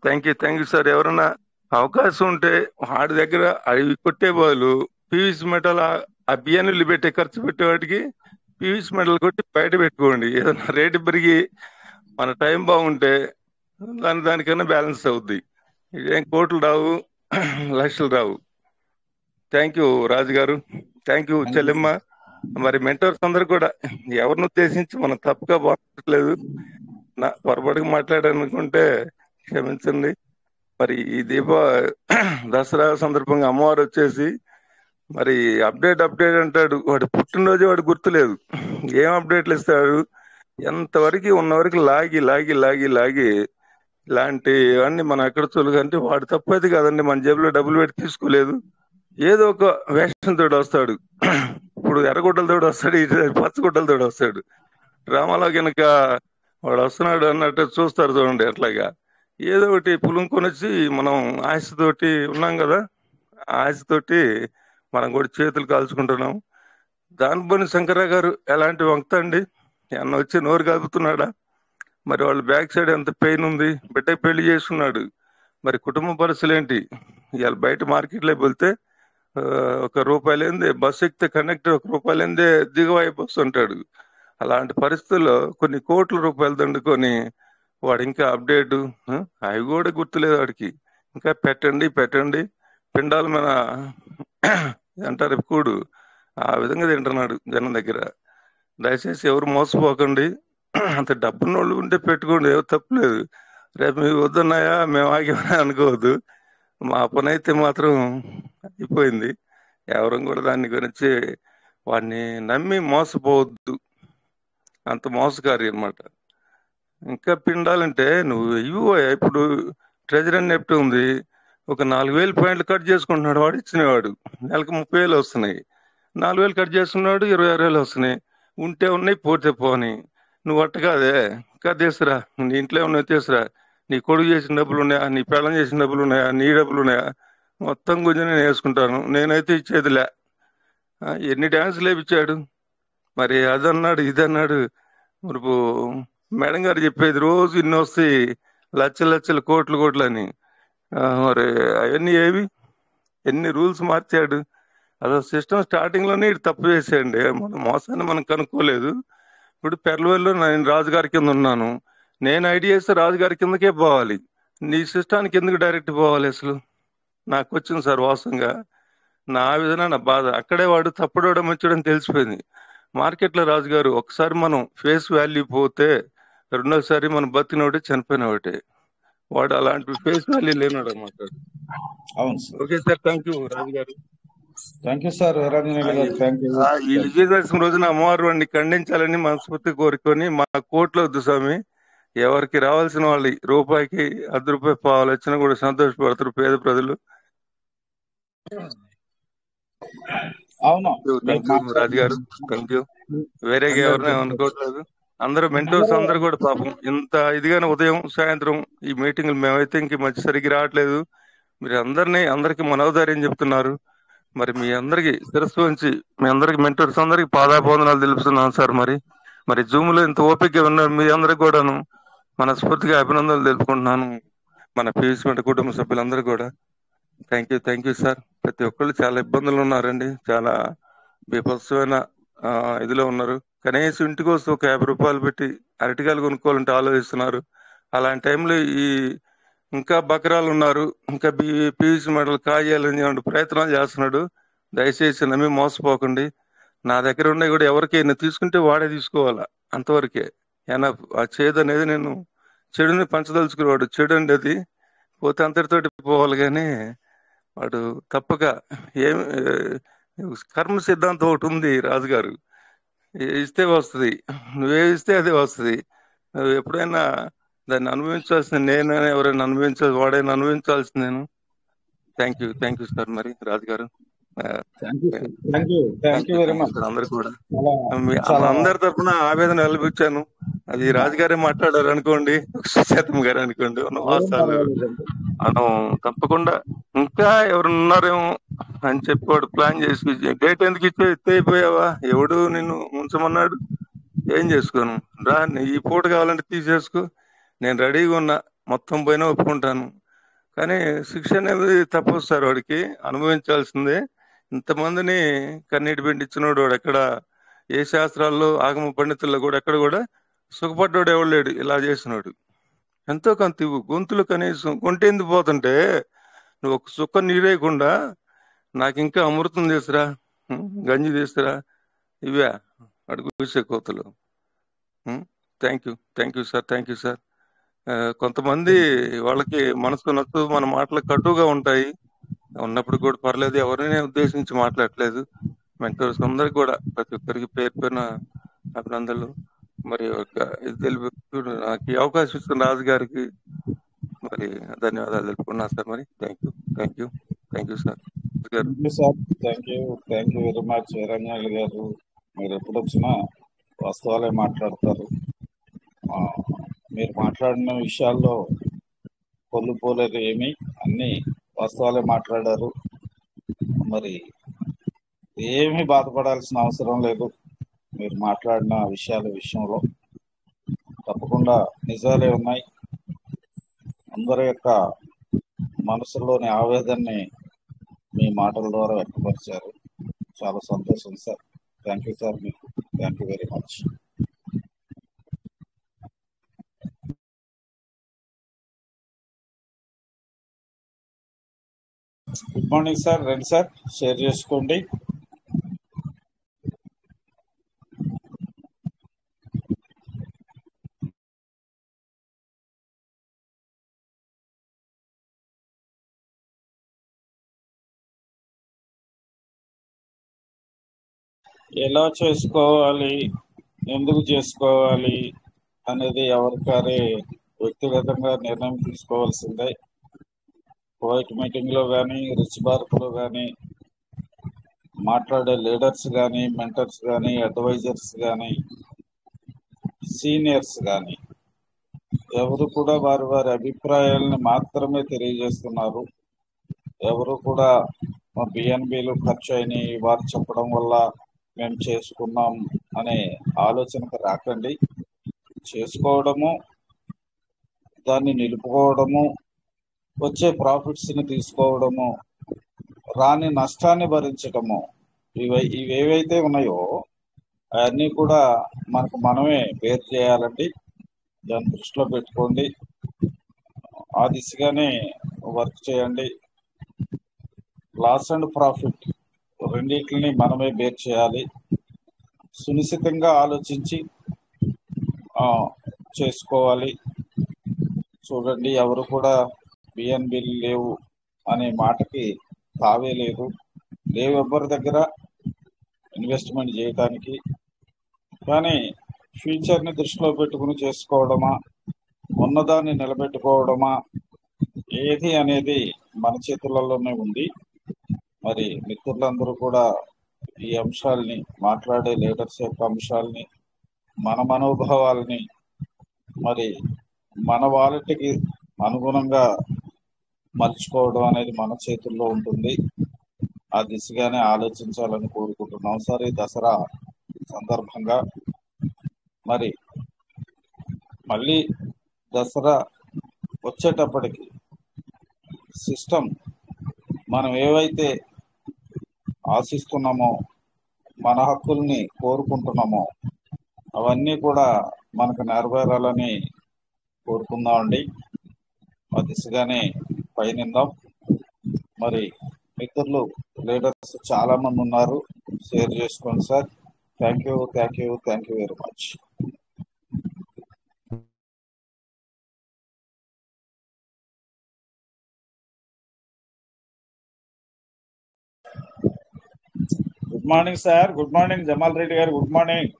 thank you sir. ఎవరన్నా అవకాశం ఉంటే వాడి దగ్గర అవి కొట్టే బదులు పీవీసీ మెటల్ ఆ బియ్యాన్ని పెట్టే ఖర్చు పెట్టే వాటికి పీవీసీ మెటల్ కొట్టి బయట పెట్టుకోండి. ఏదైనా రేటు పెరిగి మన టైం బాగుంటే దానికన్నా బ్యాలెన్స్ అవుద్ది. ఇదేం కోట్లు రావు, లక్షలు రావు. థ్యాంక్ యూ రాజు గారు, థ్యాంక్ యూ చెల్లెమ్మ. మరి మెంటర్స్ అందరు కూడా ఎవరిని ఉద్దేశించి మనం తప్పుగా బాగలేదు, నా పొరపాటుగా మాట్లాడాలనుకుంటే క్షమించండి. మరి ఈ దసరా సందర్భంగా అమ్మవారు వచ్చేసి మరి అప్డేట్ అంటాడు. వాడు పుట్టినరోజు వాడు గుర్తులేదు, ఏం అప్డేట్లు ఇస్తాడు? ఎంతవరకు ఉన్నవరకు లాగి ఇలాంటివన్నీ మనం ఎక్కడ చూడకంటే వాడు తప్పైతే కాదండి. మన జేబులో డబ్బులు పెట్టి తీసుకోలేదు, ఏదో ఒక వేషంతో వస్తాడు. ఇప్పుడు ఎర్రగుడ్డలతో వస్తాడు, పచ్చగుడ్డలతో వస్తాడు. డ్రామాలో కనుక వాడు వస్తున్నాడు అన్నట్టు చూస్తారు చూడండి. అట్లాగా ఏదో ఒకటి పులుంకొని వచ్చి మనం ఆశతోటి ఉన్నాం కదా, ఆశతోటి మనం కూడా చేతులు కాల్చుకుంటున్నాం. దానిపోయిన శంకరరావు గారు ఎలాంటి వంక్త అండి, ఏమన్నా వచ్చి నోరు కలుపుతున్నాడా? మరి వాళ్ళ బ్యాక్ సైడ్ ఎంత పెయిన్ ఉంది, బిడ్డకి పెళ్లి చేసుకున్నాడు. మరి కుటుంబ పరిస్థితులు ఏంటి? ఇవాళ బయట మార్కెట్లో వెళ్తే ₹1 బస్సు ఎక్కితే కండక్టర్ ₹1 దిగువాయి బస్సు అంటాడు. అలాంటి పరిస్థితుల్లో కొన్ని కోట్ల రూపాయలు దండుకొని వాడు ఇంకా అప్డేటు అవి కూడా గుర్తులేదు వాడికి. ఇంకా పెట్టండి పిండాల మీద అంటారు కూడు, ఆ విధంగా తింటున్నాడు జనం దగ్గర. దయచేసి ఎవరు మోసపోకండి. అంత డబ్బున్నోళ్ళు ఉంటే పెట్టుకోండి, ఎవరు తప్పులేదు. రేపు మీరు వద్దన్నాయా మేము ఆగేమని అనుకోవద్దు. మా పని అయితే మాత్రం అయిపోయింది. ఎవరు కూడా దాని గురించి వాడిని నమ్మి మోసపోవద్దు, అంత మోసకారి అన్నమాట. ఇంకా పిండాలంటే నువ్వు ఇవ్వు. ఇప్పుడు ట్రెజరీ నెఫ్ట్ ఉంది, ఒక 4,000 పాయింట్లు కట్ చేసుకుంటున్నాడు వాడు ఇచ్చినవాడు, నెలకు 30,000 వస్తున్నాయి. 4,000 కట్ చేసుకున్నాడు, 26,000 వస్తున్నాయి. ఉంటే ఉన్నాయి, పోతే పోని. నువ్వు అట్ట కాదే, తీసురా, నీ ఇంట్లో ఉన్నాయి తీసురా. నీ కొడుకు చేసిన డబ్బులు ఉన్నాయా, నీ పెళ్ళం చేసిన డబ్బులు ఉన్నాయా, నీ డబ్బులు ఉన్నాయా, మొత్తం గురించి నేను వేసుకుంటాను, నేనైతే ఇచ్చేదిలే. ఎన్ని డ్యాన్సులు వేపించాడు, మరి అదన్నాడు ఇదన్నాడు. మరి మేడం గారు చెప్పేది రోజు ఇన్ని వస్తాయి, లక్షల లక్షల కోట్లు కోట్లు అని. మరి అవన్నీ ఏవి, ఎన్ని రూల్స్ మార్చాడు. అదో సిస్టమ్ స్టార్టింగ్ లోనే ఇటు తప్పు చేసేయండి, మన మోసాన్ని మనం కనుక్కోలేదు. ఇప్పుడు పెర్లవెల్లో నేను రాజుగారి కింద ఉన్నాను, నేను ఐడియా చేస్తే రాజుగారి కిందకే పోవాలి, నీ సిస్టానికి ఎందుకు డైరెక్ట్ పోవాలి అసలు? నాకు వచ్చింది సార్ వాస్తవంగా, నా విధంగా నా బాధ. అక్కడే వాడు తప్పుడోవడం వచ్చాడని తెలిసిపోయింది. మార్కెట్లో రాజుగారు ఒకసారి మనం ఫేస్ వాల్యూ పోతే రెండోసారి మనం బతికినోటే చనిపోయిన ఒకటే. వాడు అలాంటి ఫేస్ వాల్యూ లేనాడు అన్నమాట. అవును sir. Okay sir, thank you రాజుగారు. థ్యాంక్ యూ సార్ వీరాంజనేయులు గారు. Thank you. ఈ విజయదశమి రోజున అమ్మవారు వాడిని ఖండించాలని మనస్ఫూర్తి కోరుకొని, మా కోర్టులో వద్దు స్వామి, ఎవరికి రావాల్సిన వాళ్ళు రూపాయికి 10 రూపాయలు పాలు వచ్చినా కూడా సంతోషపడతారు పేద ప్రజలు. అవును థ్యాంక్ యూ రాజుగారు, థ్యాంక్ యూ. వేరేగా ఎవరిని అనుకోవట్లేదు. అందరూ మెంటర్స్ అందరూ కూడా పాపం ఇంత ఇదిగానే ఉదయం సాయంత్రం ఈ మీటింగ్లు మేమైతే ఇంక మధ్య సరిగ్గా రావట్లేదు. మీరు అందరికి మనోధైర్యం చెప్తున్నారు. మరి మీ అందరికి శిరస్సు ఉంచి మీ అందరికి మెంటర్స్ అందరికి పాదాభివందనాలు తెలుపుతున్నాను సార్. మరి జూమ్ లో ఇంత ఓపిక ఉన్నారు మీ అందరికి కూడాను మనస్ఫూర్తిగా అభినందనలు తెలుపుకుంటున్నాను. మన పీవీసీ కుటుంబ సభ్యులందరూ కూడా థ్యాంక్ యూ సార్. ప్రతి ఒక్కళ్ళు చాలా ఇబ్బందులు ఉన్నారండి, చాలా బీభత్సమైన ఇదిలో ఉన్నారు. కనీసం ఇంటికి వస్తే ఒక 50 రూపాయలు పెట్టి అరటికాయలు కొనుక్కోవాలంటే ఆలోచిస్తున్నారు. అలాంటి టైంలో ఈ ఇంకా బకరాలు ఉన్నారు, ఇంకా పీవీసీ మెడల్ కాజేయాలని ప్రయత్నాలు చేస్తున్నాడు. దయచేసి నమ్మి మోసపోకండి. నా దగ్గర ఉన్నాయి కూడా ఎవరికి తీసుకుంటే వాడే తీసుకోవాలా, అంతవరకే. ఆ చేదు అనేది నేను చెడుని పంచదలుచుకునేవాడు, చెడు అండి అది, పోతే అంతటితోటి పోవాలి. కానీ వాడు తప్పక ఏమి కర్మ సిద్ధాంతం ఒకటి ఉంది రాజుగారు, ఇస్తే వస్తుంది, నువ్వేమిస్తే అదే వస్తుంది. నువ్వు ఎప్పుడైనా దాన్ని అనుభవించాల్సింది నేనైనా ఎవరైనా అనుభవించాల్సి వాడైనా అనుభవించాల్సింది నేను. Thank you sir. మరి రాజుగారు అందరు కూడా అందరి తరఫున ఆవేదన వెలిపించాను. అది రాజుగారే మాట్లాడారు అనుకోండి, సుచేతమ్మ గారు అనుకోండి, వాసాలు మనం తప్పకుండా ఇంకా ఎవరు ఉన్నారేమో అని చెప్పి వాడు ప్లాన్ చేసి డేట్ ఎందుకు ఎత్తైపోయావా, ఎవడు నిన్ను ఉంచమన్నాడు, ఏం చేసుకోను రా, ఈ పూట కావాలంటే తీసేసుకో, నేను రెడీగా ఉన్నా, మొత్తం పోయినా ఒప్పుకుంటాను. కానీ శిక్ష అనేది తప్పదు సార్, వాడికి అనుభవించాల్సిందే. ఇంతమందిని కన్నీటి పిండిచ్చినోడు వాడు ఎక్కడ, ఏ శాస్త్రాల్లో ఆగమ పండితుల్లో కూడా ఎక్కడ కూడా సుఖపడ్డాడు ఎవడు లేడు. ఇలా చేసినాడు ఎంతో కొంత ఇవ్వు, గొంతులు కనీసం కొంటేందుకు పోతుంటే నువ్వు ఒక సుఖ నీరేయకుండా నాకు ఇంకా అమృతం తీసురా, గంజి తీసురా, ఇవే అడుగు చూసే కోతలు. Thank you sir. కొంతమంది వాళ్ళకి మనసు నచ్చు, మన మాటలు కటుగా ఉంటాయి, ఉన్నప్పుడు కూడా పర్లేదు, ఎవరిని ఉద్దేశించి మాట్లాడలేదు. మెంటర్స్ అందరికి కూడా ప్రతి ఒక్కరికి పేరున అభినందనలు. మరి ఇది తెలుపు నాకు ఈ అవకాశం ఇస్తున్న రాజు గారికి మరి ధన్యవాదాలు తెలుపుకున్నా సార్. మరి thank you sir. Thank you very much Veeranjaneyulu గారు. మీరు ఎప్పుడు వచ్చినా వాస్తవాలే మాట్లాడతారు. మీరు మాట్లాడిన విషయాల్లో పొల్లు పోలేదు ఏమి, అన్ని వాస్తవాలే మాట్లాడారు. మరి ఏమీ బాధపడాల్సిన అవసరం లేదు. మీరు మాట్లాడిన విషయంలో తప్పకుండా నిజాలే ఉన్నాయి. అందరి యొక్క మనసులోని ఆవేదనని మీ మాటల ద్వారా వ్యక్తపరిచారు. చాలా సంతోషం సార్. Thank you sir. మీకు thank you very much. Good morning sir. రండి సార్, షేర్ చేసుకోండి. ఎలా చేసుకోవాలి, ఎందుకు చేసుకోవాలి అనేది ఎవరికారే వ్యక్తిగతంగా నిర్ణయం తీసుకోవాల్సిందే. కోవిడ్ మీటింగ్లో కానీ, రిచ్ భారత్లో కానీ మాట్లాడే లీడర్స్ కానీ, మెంటర్స్ కానీ, అడ్వైజర్స్ కానీ, సీనియర్స్ కానీ ఎవరు కూడా వారి వారి అభిప్రాయాలను మాత్రమే తెలియజేస్తున్నారు. ఎవరు కూడా మా బిఎన్బిలు ఖర్చు అయినాయి వారు చెప్పడం వల్ల మేము చేసుకున్నాం అనే ఆలోచనకు రాకండి. చేసుకోవడము, దాన్ని నిలుపుకోవడము, వచ్చే ప్రాఫిట్స్ని తీసుకోవడము, రాని నష్టాన్ని భరించటము, ఇవేవైతే ఉన్నాయో అవన్నీ కూడా మనమే బేర్ చేయాలండి. దాన్ని దృష్టిలో పెట్టుకోండి, ఆ దిశగానే వర్క్ చేయండి. లాస్ అండ్ ప్రాఫిట్ రెండింటిని మనమే బేర్ చేయాలి. సునిశ్చితంగా ఆలోచించి చేసుకోవాలి. చూడండి, ఎవరు కూడా బిఎన్బిలు లేవు అనే మాటకి తావే లేదు. లేవు ఎవరి దగ్గర ఇన్వెస్ట్మెంట్ చేయడానికి. కానీ ఫ్యూచర్ని దృష్టిలో పెట్టుకుని చేసుకోవడమా, ఉన్నదాన్ని నిలబెట్టుకోవడమా, ఏది అనేది మన చేతులలోనే ఉంది. మరి మిత్రులందరూ కూడా ఈ అంశాలని, మాట్లాడే లీడర్స్ యొక్క అంశాలని, మన మనోభావాలని మరి మన వాలెట్కి అనుగుణంగా మలుచుకోవడం అనేది మన చేతుల్లో ఉంటుంది. ఆ దిశగానే ఆలోచించాలని కోరుకుంటున్నాం సార్. ఈ దసరా సందర్భంగా మరి మళ్ళీ దసరా వచ్చేటప్పటికి సిస్టమ్ మనం ఏవైతే ఆశిస్తున్నామో, మన హక్కుల్ని కోరుకుంటున్నామో అవన్నీ కూడా మనకు నెరవేరాలని కోరుకుందామండి. ఆ దిశగానే పయనిద్దాం. మరి మిత్రులు, లీడర్స్ చాలా మంది ఉన్నారు, షేర్ చేసుకోండి sir. Thank you very much. Good morning sir. Good morning Jamal Reddy గారు. Good morning.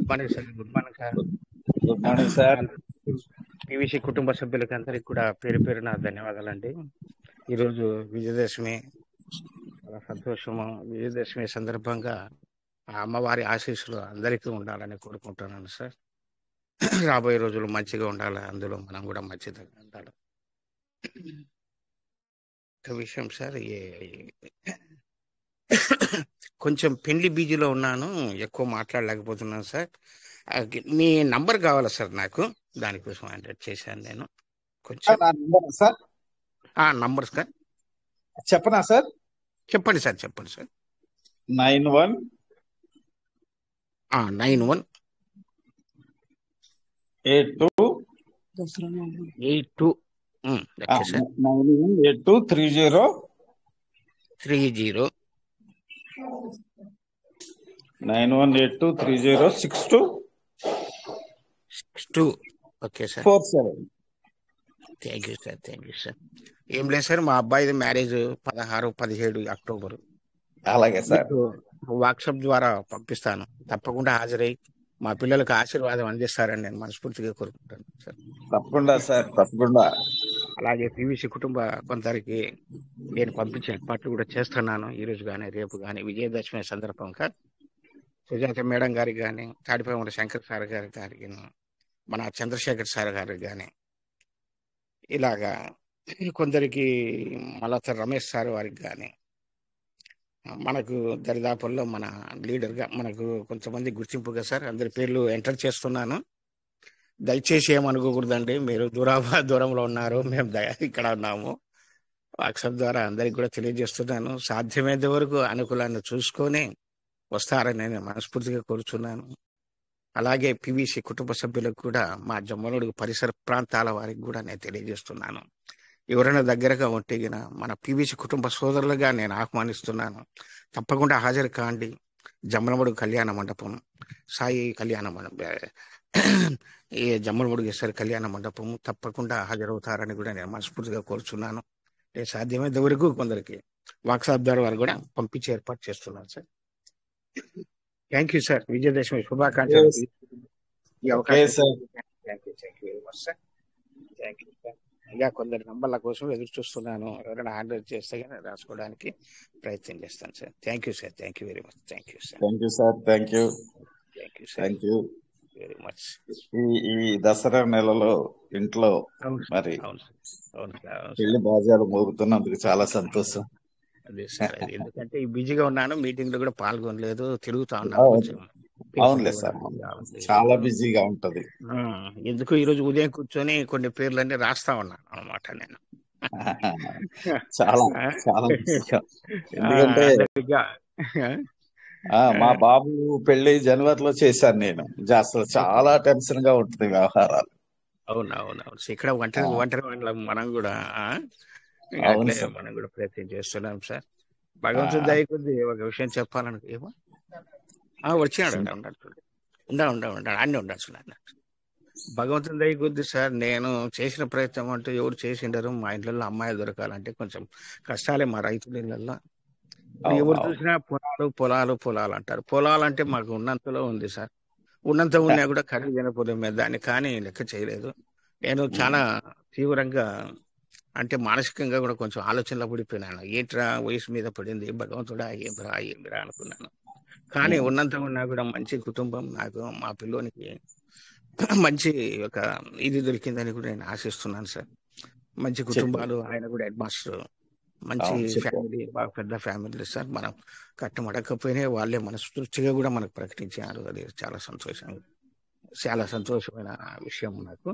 Morning sir. Good morning sir. Good morning sir. PVC కుటుంబ సభ్యులకి అందరికి కూడా పేరు పేరున ధన్యవాదాలండి. ఈరోజు విజయదశమి, చాలా సంతోషము. విజయదశమి సందర్భంగా ఆ అమ్మవారి ఆశీస్సులు అందరికీ ఉండాలని కోరుకుంటున్నాను సార్. రాబోయే రోజులు మంచిగా ఉండాలి, అందులో మనం కూడా మంచిగా ఉండాలి. ఒక విషయం సార్, కొంచెం పెళ్లి బిజీలో ఉన్నాను, ఎక్కువ మాట్లాడలేకపోతున్నాను సార్. మీ నంబర్ కావాలి సార్ నాకు, దానికోసం కాంటాక్ట్ చేశాను నేను. కొంచెం సార్ నంబర్ సార్ చెప్పనా సార్? చెప్పండి sir. 91 91 82 82 30 91823062 okay sir. 47. Thank you sir. ఏం లేదు సార్, మా అబ్బాయిది మ్యారేజ్ 16-17 అక్టోబర్. అలాగే సార్. వాట్సాప్ ద్వారా పంపిస్తాను, తప్పకుండా హాజరై మా పిల్లలకు ఆశీర్వాదం అందిస్తారని నేను మనస్ఫూర్తిగా కోరుకుంటాను సార్. తప్పకుండా సార్, తప్పకుండా. అలాగే పివిసి కుటుంబ కొందరికి నేను పంపించే ఏర్పాట్లు కూడా చేస్తున్నాను, ఈ రోజు కానీ రేపు కానీ. విజయదశమి సందర్భంగా సుజాత మేడం గారికి కానీ, తాడిపల్లి శంకర్ సార్ గారికి, మన చంద్రశేఖర్ సార్ గారికి కానీ, ఇలాగా కొందరికి మలత రమేష్ సార్ వారికి కానీ, మనకు దరిదాపుల్లో మన లీడర్గా మనకు కొంతమంది గుర్తింపుగా సార్ అందరి పేర్లు ఎంటర్ చేస్తున్నాను. దయచేసి ఏమనుకోకూడదండి, మీరు దూరంలో ఉన్నారు, మేము ఇక్కడ ఉన్నాము. వాట్సాప్ ద్వారా అందరికి కూడా తెలియజేస్తున్నాను. సాధ్యమైనంత వరకు అనుకూలాన్ని చూసుకొని వస్తారని నేను మనస్ఫూర్తిగా కోరుచున్నాను. అలాగే పివిసి కుటుంబ సభ్యులకు కూడా, మా జమ్మలమడుగు పరిసర ప్రాంతాల వారికి కూడా నేను తెలియజేస్తున్నాను. ఎవరైనా దగ్గరగా ఉంటే మన పివిసి కుటుంబ సోదరులుగా నేను ఆహ్వానిస్తున్నాను. తప్పకుండా హాజరు కాండి. జమ్మలమడుగు కళ్యాణ మండపం, సాయి కళ్యాణ మండపం, ఈ జమ్మలమడుగేశ్వరి కళ్యాణ మండపం తప్పకుండా హాజరవుతారని కూడా నేను మనస్ఫూర్తిగా కోరుచున్నాను. సాధ్యమైనంత వరకు కొందరికి వాట్సాప్ ద్వారా వారు కూడా పంపించి ఏర్పాటు చేస్తున్నాను sir. Thank you sir. Vijayadashami శుభాకాంక్షలు. ఈ ఓకే అవకాశం sir. Thank you very much sir. Thank you sir. ఇంకా కొందరు నంబర్ల కోసం ఎదురు చూస్తున్నాను. ఎవరైనా హ్యాండిల్ చేస్తే కానీ రాసుకోవడానికి ప్రయత్నం చేస్తాను sir. Thank you sir. Thank you very much. Thank you sir. Thank you sir. Thank you thank you sir thank you very much. ఈ దసరా నెలలో ఇంట్లో అవును సార్. మరి అవును సార్. అవును సార్. అవును సార్. పెళ్లి బాజాలు మోగుతున్నందుకు చాలా సంతోషం. అదే సార్. అది ఎందుకంటే బిజీగా ఉన్నాను, మీటింగ్ లో కూడా పాల్గొనలేదు, తిరుగుతా ఉన్నాను. అవును కొంచెం పేషెంట్ అవునులే కూడా సార్. రావట్లేదు. చాలా బిజీగా ఉంటది. ఎందుకు ఈ రోజు ఉదయం కూర్చొని కొన్ని పేర్లన్నీ రాస్తా ఉన్నాను అనమాట నేను. చాలా చాలా బిజీగా. ఎందుకంటే అందరిగా మా బాబు పెళ్లి జనవరిలో చేశాను నేను. అసలు చాలా టెన్షన్ గా ఉంటుంది వ్యవహారాలు. అవును అవును అవును. ఇక్కడ ఒంటరి ఆ, ఒంటరి వాళ్ళం మనం కూడా అవును అట్లే సార్. మనం కూడా ప్రయత్నం చేస్తున్నాం సార్. ఆ, భగవంతుడి దయ కొద్ది ఒక విషయం చెప్పాలను ఏమో వచ్చినాడు sim- ఉండాడు అన్నీ ఉండాల్సిన భగవంతుని దయ కొద్ది సార్. నేను చేసిన ప్రయత్నం అంటూ ఎవరు చేసిండరు. మా ఇంట్లో అమ్మాయి దొరకాలంటే కొంచెం కష్టాలే మా రైతుల ఇళ్ళల్లో. ఇప్పుడు అవును ఎవరు అవును చూసినా పొలాలు అంటారు. పొలాలు అంటే మాకు ఉన్నంతలో ఉంది సార్. ఉన్నంత ఉన్నా కూడా ఖరీదైన పొలం మీద దాన్ని కానీ లెక్క చేయలేదు. నేను చాలా తీవ్రంగా అంటే మానసికంగా కూడా కొంచెం ఆలోచనలో పడిపోయినాను. ఏంట్రా వయసు మీద పడింది, భగవంతుడా ఏమిరా అనుకున్నాను. కానీ ఉన్నంత ఉన్నా కూడా మంచి కుటుంబం నాకు, మా పిల్లోనికి మంచి ఒక ఇది దొరికిందని కూడా నేను ఆశిస్తున్నాను సార్. మంచి చెప్పు. కుటుంబాలు, ఆయన కూడా హెడ్ మాస్టర్, మంచి అవును చెప్పు. ఫ్యామిలీ, బాగా పెద్ద ఫ్యామిలీ సార్. మనం కట్టమడకపోయినా వాళ్ళే మనస్ఫూర్తిగా కూడా మనకు ప్రకటించారు. అది చాలా సంతోషమైన విషయం నాకు.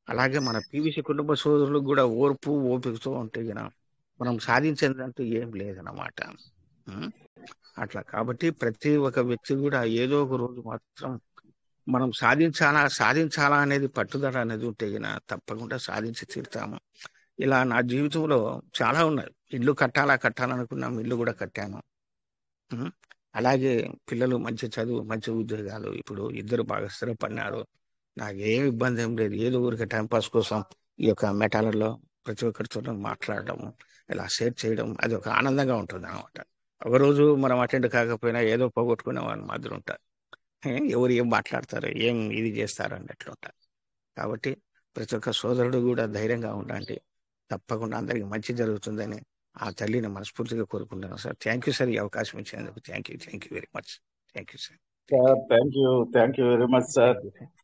అలాగే మన పీవీసీ కుటుంబ సోదరులకు కూడా ఓర్పు ఓపికతో ఉంటే మనం సాధించేదంటూ ఏం లేదన్నమాట. అట్లా కాబట్టి ప్రతి ఒక్క వ్యక్తి కూడా ఏదో ఒక రోజు మాత్రం మనం సాధించాలా అనేది పట్టుదల అనేది ఉంటే తప్పకుండా సాధించి తీరుతాము. ఇలా నా జీవితంలో చాలా ఉన్నాయి. ఇల్లు కట్టాలనుకున్నాం, ఇల్లు కూడా కట్టాను. అలాగే పిల్లలు మంచి చదువు, మంచి ఉద్యోగాలు, ఇప్పుడు ఇద్దరు బాగా స్థిరపడినారు. నాకు ఏం ఇబ్బంది ఏం లేదు. ఏదో ఊరికి టైంపాస్ కోసం ఈ యొక్క మెటాలలో ప్రతి ఒక్కరితో మాట్లాడడం, ఇలా షేర్ చేయడం, అది ఒక ఆనందంగా ఉంటుంది అనమాట. ఒకరోజు మనం అటెండ్ కాకపోయినా ఏదో పోగొట్టుకునే వాళ్ళ మాదిరి ఉంటారు. ఎవరు ఏం మాట్లాడతారు, ఏం ఇది చేస్తారు అన్నట్లు ఉంటారు. కాబట్టి ప్రతి ఒక్క సోదరుడు కూడా ధైర్యంగా ఉండండి. తప్పకుండా అందరికి మంచి జరుగుతుందని ఆ తల్లిని మనస్ఫూర్తిగా కోరుకుంటున్నాను సార్. థ్యాంక్ యూ సార్, ఈ అవకాశం ఇచ్చినందుకు. Thank you very much. Thank you sir. Sir thank you very much sir.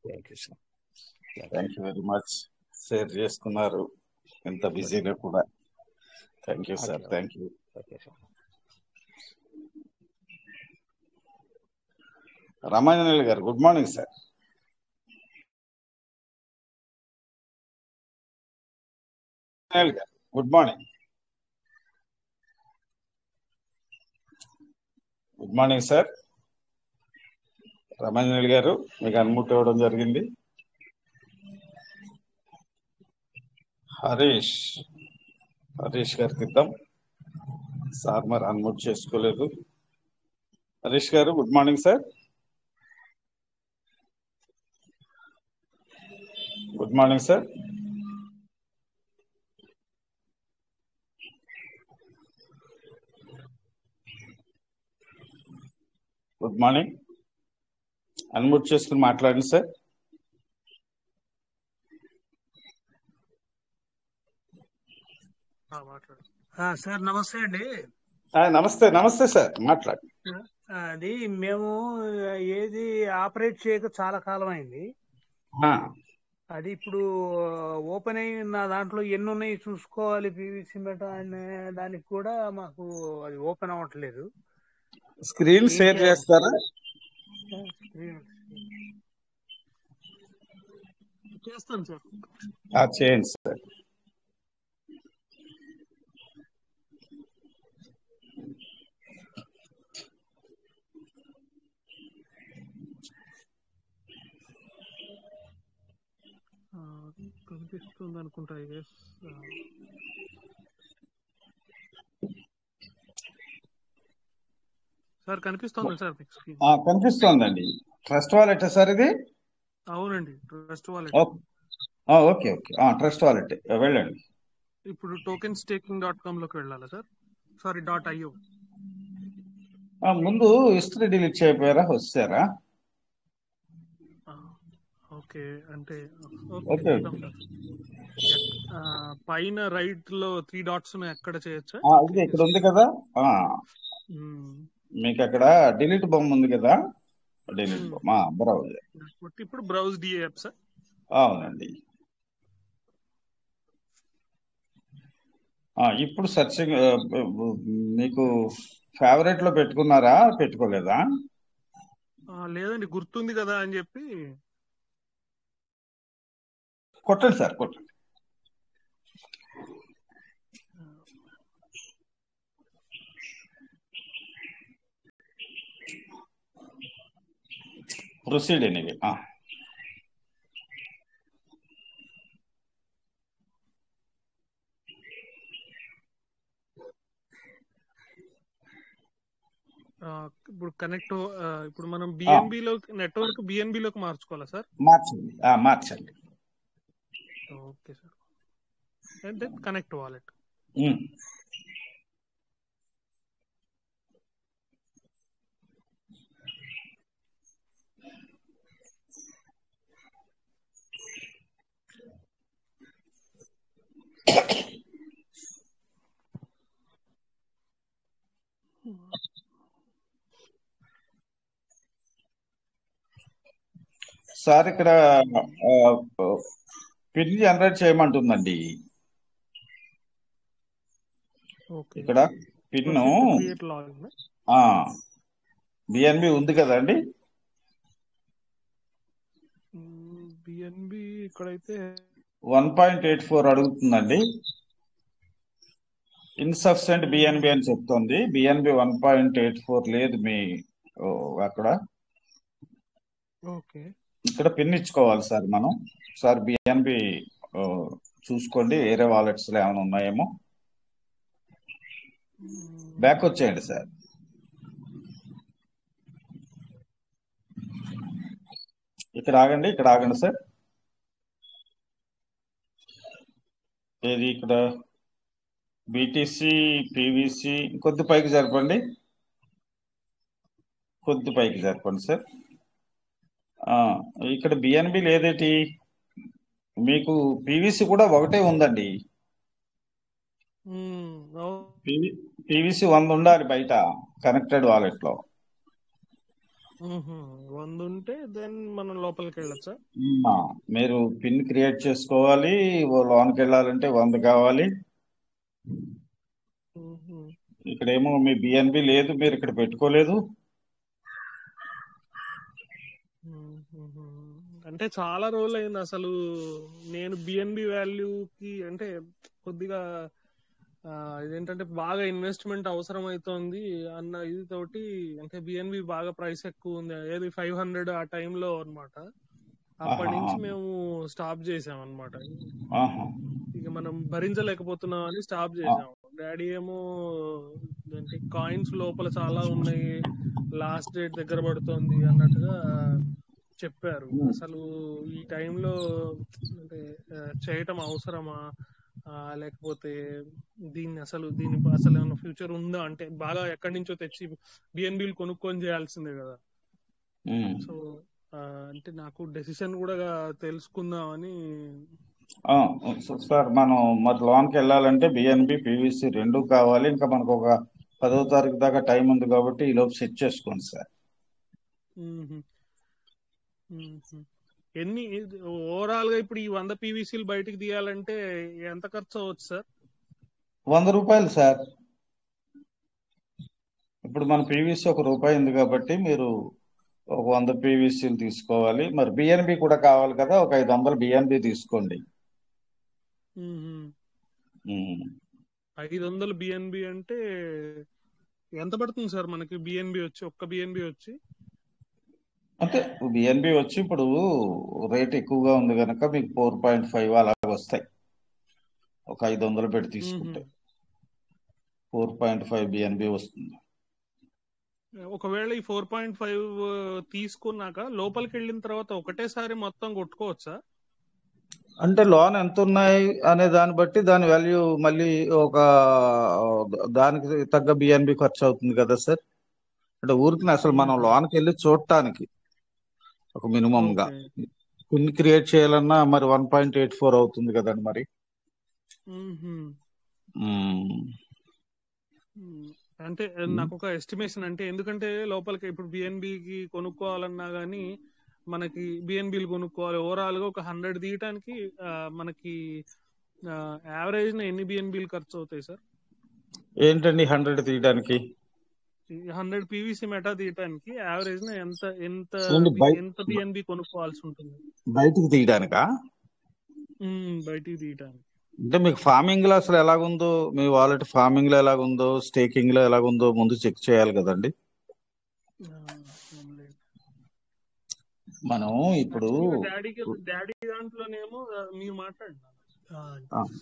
Thank you sir. Thank you very much. Share చేసుకున్నారు ఎంత బిజీగా కూడా. Thank you sir. Thank you. Okay sir. Ramanjaneyulu గారు good morning sir. Good morning. Good morning sir. Ramanjaneyulu గారు మీకు unmute ఇవ్వడం జరిగింది. హరీష్ గారికి ఇద్దాం. సార్ మరి అన్మ్యూట్ చేసుకోలేదు. హరీష్ గారు good morning sir. Good morning sir. Good morning. Unmute చేసుకుని మాట్లాడండి సార్. సార్ నమస్తే అండి. నమస్తే సార్, మాట్లాడు. అది మేము ఏది ఆపరేట్ చేయక చాలా కాలం అయింది. అది ఇప్పుడు ఓపెన్ అయిన దాంట్లో ఎన్ని ఉన్నాయి చూసుకోవాలి. పీవీసీ మెటా అనే దానికి కూడా మాకు అది ఓపెన్ అవ్వట్లేదు. స్క్రీన్ షేర్ చేస్తారా? చేస్తాను సార్. చేయండి సార్. కనిపిస్తుంది అనుకుంటా. సార్ కనిపిస్తుంది సార్. కనిపిస్తోందండి. ట్రస్ట్ వాలెట్ సార్ ఇది? అవునండి, trust wallet. Okay trust wallet వెళ్ళండి. ఇప్పుడు tokenstaking.com లోకి వెళ్ళాలా సార్? Sorry .io. ముందు హిస్టరీ డిలీట్ చేయకపోయారా, వచ్చారా? ఓకే అంటే ఓకే చూద్దాం సార్. పైన రైట్ లో 3 డాట్స్ ఎక్కడ చేయొచ్చా? ఇది ఇక్కడ ఉంది కదా, మీకు అక్కడ డిలీట్ బొమ్మ ఉంది కదా, డిలీట్ బొమ్మ బ్రౌజ్. ఇప్పుడు బ్రౌజ్ డిఏఎఫ్ సార్. అవునండి. ఇప్పుడు సర్చింగ్ మీకు ఫేవరెట్ లో పెట్టుకున్నారా, పెట్టుకోలేదా? లేదండి, గుర్తుంది కదా అని చెప్పి. కొట్టండి సార్, కొట్టండి. Proceed anyway. ఇప్పుడు కనెక్ట్ ఇప్పుడు మనం బిఎన్బి లో నెట్వర్క్ బిఎన్బి లోకి మార్చుకోవాలా సార్? మార్చండి, మార్చండి. Okay sir. And then connect wallet. Sir ఇక్కడ పిన్ జనరేట్ చేయమంటుందండి. ఇక్కడ పిన్ బిఎన్బి ఉంది కదండి, బిఎన్బి ఇక్కడైతే 1.84 అడుగుతుందండి. ఇన్సఫిషియెంట్ బిఎన్బి అని చెప్తుంది. బిఎన్బి 1.84 లేదు మీ అక్కడ. ఇక్కడ పిన్ ఇచ్చుకోవాలి సార్ మనం. సార్ బిఎన్బి చూసుకోండి, వేరే వాలెట్స్ లో ఏమైనా ఉన్నాయేమో. బ్యాక్ వచ్చేయండి సార్. ఇక్కడ ఆగండి, ఇక్కడ ఆగండి సార్. ఏది ఇక్కడ బిటిసి పివిసి కొద్ది పైకి జరపండి, కొద్ది పైకి జరపండి సార్. ఇక్కడ బిఎన్బి లేదేటి, మీకు పివిసి కూడా ఒకటే ఉందండి. పివిసి 100 ఉండాలి బయట కనెక్టెడ్ వాలెట్ లో. 100 ఉంటే దెన్ మనం లోపలికి వెళ్ళొచ్చా? మీరు పిన్ క్రియేట్ చేసుకోవాలి, లోన్కి వెళ్ళాలంటే 100 కావాలి. ఇక్కడేమో మీ బిఎన్బి లేదు, మీరు ఇక్కడ పెట్టుకోలేదు. అంటే చాలా రోజులు అయింది అసలు నేను బిఎన్బి వాల్యూకి అంటే కొద్దిగా ఇదేంటంటే బాగా ఇన్వెస్ట్మెంట్ అవసరం అవుతోంది అన్న ఇది తోటి, అంటే బిఎన్బి బాగా ప్రైస్ ఎక్కువ ఉంది, ఏది 500 ఆ టైంలో అనమాట. అప్పటి నుంచి మేము స్టాప్ చేసాం అనమాట. ఇక మనం భరించలేకపోతున్నాం అని స్టాప్ చేసాం. డాడీ ఏమో కాయిన్స్ లోపల చాలా ఉన్నాయి, లాస్ట్ డేట్ దగ్గర పడుతోంది అన్నట్టుగా చెప్పారు. అసలు ఈ టైంలో అంటే చేయటం అవసరమా, లేకపోతే దీన్ని అసలు ఏమైనా ఫ్యూచర్ ఉందా, అంటే బాగా ఎక్కడి నుంచో తెచ్చి బిఎన్బిలు కొనుక్కొని చేయాల్సిందే కదా. సో అంటే నాకు డెసిషన్ కూడా తెలుసుకుందామని. సార్ మనం మరి లోన్కి వెళ్ళాలంటే బిఎన్బి పివిసి 2 కావాలి. ఇంకా మనకు ఒక 10వ తారీఖు దాకా టైం ఉంది కాబట్టి ఈ లోపు సెట్ చేసుకోండి సార్. ఎన్ని ఓవరాల్ గా ఇప్పుడు ఈ 100 పీవీసీలు బయటికి తీయాలంటే ఎంత ఖర్చు అవ్వచ్చు సార్? 100 రూపాయలు సార్. ఇప్పుడు మన పీవీసీ ₹1 ఉంది కాబట్టి మీరు ఒక 100 పీవీసీలు తీసుకోవాలి. మరి బిఎన్బి కూడా కావాలి కదా, ఒక 500 బిఎన్బి తీసుకోండి. 500 బిఎన్బి అంటే ఎంత పడుతుంది సార్ మనకి? బిఎన్బి వచ్చి ఒక్క బిఎన్బి వచ్చి అంటే బిఎన్బి వచ్చి ఇప్పుడు రేట్ ఎక్కువగా ఉంది కనుక మీకు 4.5 అలాగ వస్తాయి. ఒక 500 పెట్టి తీసుకుంటే 4.5 బిఎన్బి వస్తుంది. ఒకవేళ ఈ 4.5 తీసుకున్నాక లోపలికి వెళ్ళిన తర్వాత ఒకటేసారి మొత్తం కొట్టుకోవచ్చా? అంటే లోన్ ఎంత ఉన్నాయి అనే దాన్ని బట్టి దాని వాల్యూ మళ్ళీ ఒక దానికి తగ్గ బిఎన్బి ఖర్చు అవుతుంది కదా సార్. అంటే ఊరికి అసలు మనం లోనికి వెళ్ళి చూడటానికి ఒక మినిమం గా ఓకే. పిన్ క్రియేట్ చేయాలన్నా మరి 1.84 అవుతుంది కదండి మరి. మ్మ్హ్మ్. మ్మ్. అంటే నాకు ఒక ఎస్టిమేషన్, అంటే ఎందుకంటే లోపలికి ఇప్పుడు బిఎన్బికి కొనుక్కోవాలన్నా గానీ మనకి బిఎన్బిలు కొనుక్కోవాలి. ఓవరాల్ గా ఒక 100 తీయటానికి మనకి యావరేజ్ ఎన్ని బిఎన్బిలు ఖర్చు అవుతాయి సార్? ఏంటండి 100 తీయడానికి? 100 పీవీసీ మెటా తీయటానికి యావరేజ్ ఎంత ఎంత ఏంటి ఎంత బిఎన్బి కొనుక్కోవాల్సి ఉంటుంది? బయటికి తీయడానికా? బయటికి తీయటానికి అంటే మీకు ఫార్మింగ్ లో అసలు ఎలాగుందో, మీ వాలెట్ ఫార్మింగ్ లో ఎలాగుందో, స్టేకింగ్ లో ఎలాగుందో ముందు చెక్ చేయాలి కదండి. మనం ఇప్పుడు డాడీ దాంట్లోనేమో మీరు మాట్లాడినా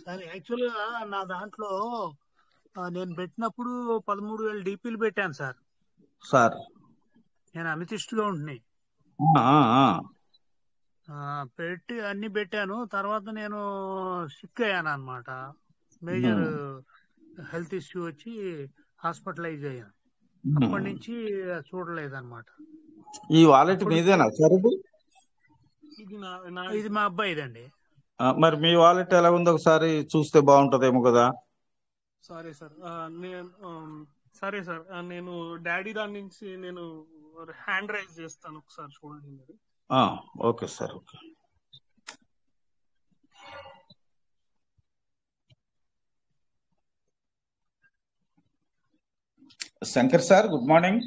సరే. యాక్చువల్ గా నా దాంట్లో నేను పెట్టినప్పుడు 13,000 డీపీలు పెట్టాను సార్. సార్ నేను అమితిస్ట్ గా ఉంటున్నాయి పెట్టి అన్ని పెట్టాను. తర్వాత నేను సిక్ అయ్యాను అనమాట. మేజర్ హెల్త్ ఇష్యూ వచ్చి హాస్పిటలైజ్ అయ్యాను. అప్పటి నుంచి చూడలేదు అనమాట. ఈ వాలెట్ మీదేనా సార్ ఇది? ఇది మా అబ్బాయిదండి. మరి మీ వాలెట్ ఎలా ఉందో ఒకసారి చూస్తే బాగుంటదేమో కదా. సరే సార్, సరే సార్, నేను డాడీ దాని నుంచి నేను హ్యాండ్ రైజ్ చేస్తాను, ఒకసారి చూడండి మరి. Okay sir, okay. Shankar sir, good morning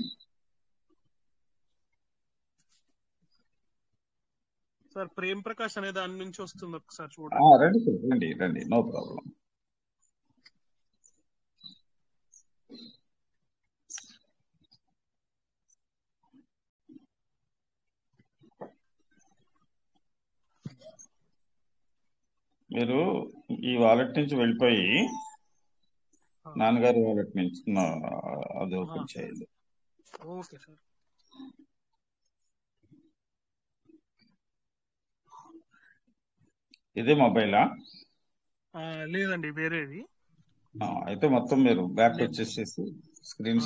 sir. Prem Prakash అనే దాని నుంచి వస్తుంది, ఒకసారి చూడండి. రండి సార్, రండి రండి, నో ప్రాబ్లం. మీరు ఈ వాలెట్ నుంచి వెళ్ళిపోయి నాన్నగారి వాలెట్ నుంచి అది ఓపెన్ చేయండి. Okay sir. ఇదే మొబైలా? లేదండి, వేరేది. అయితే మొత్తం మీరు బ్యాక్ వచ్చేసేసి స్క్రీన్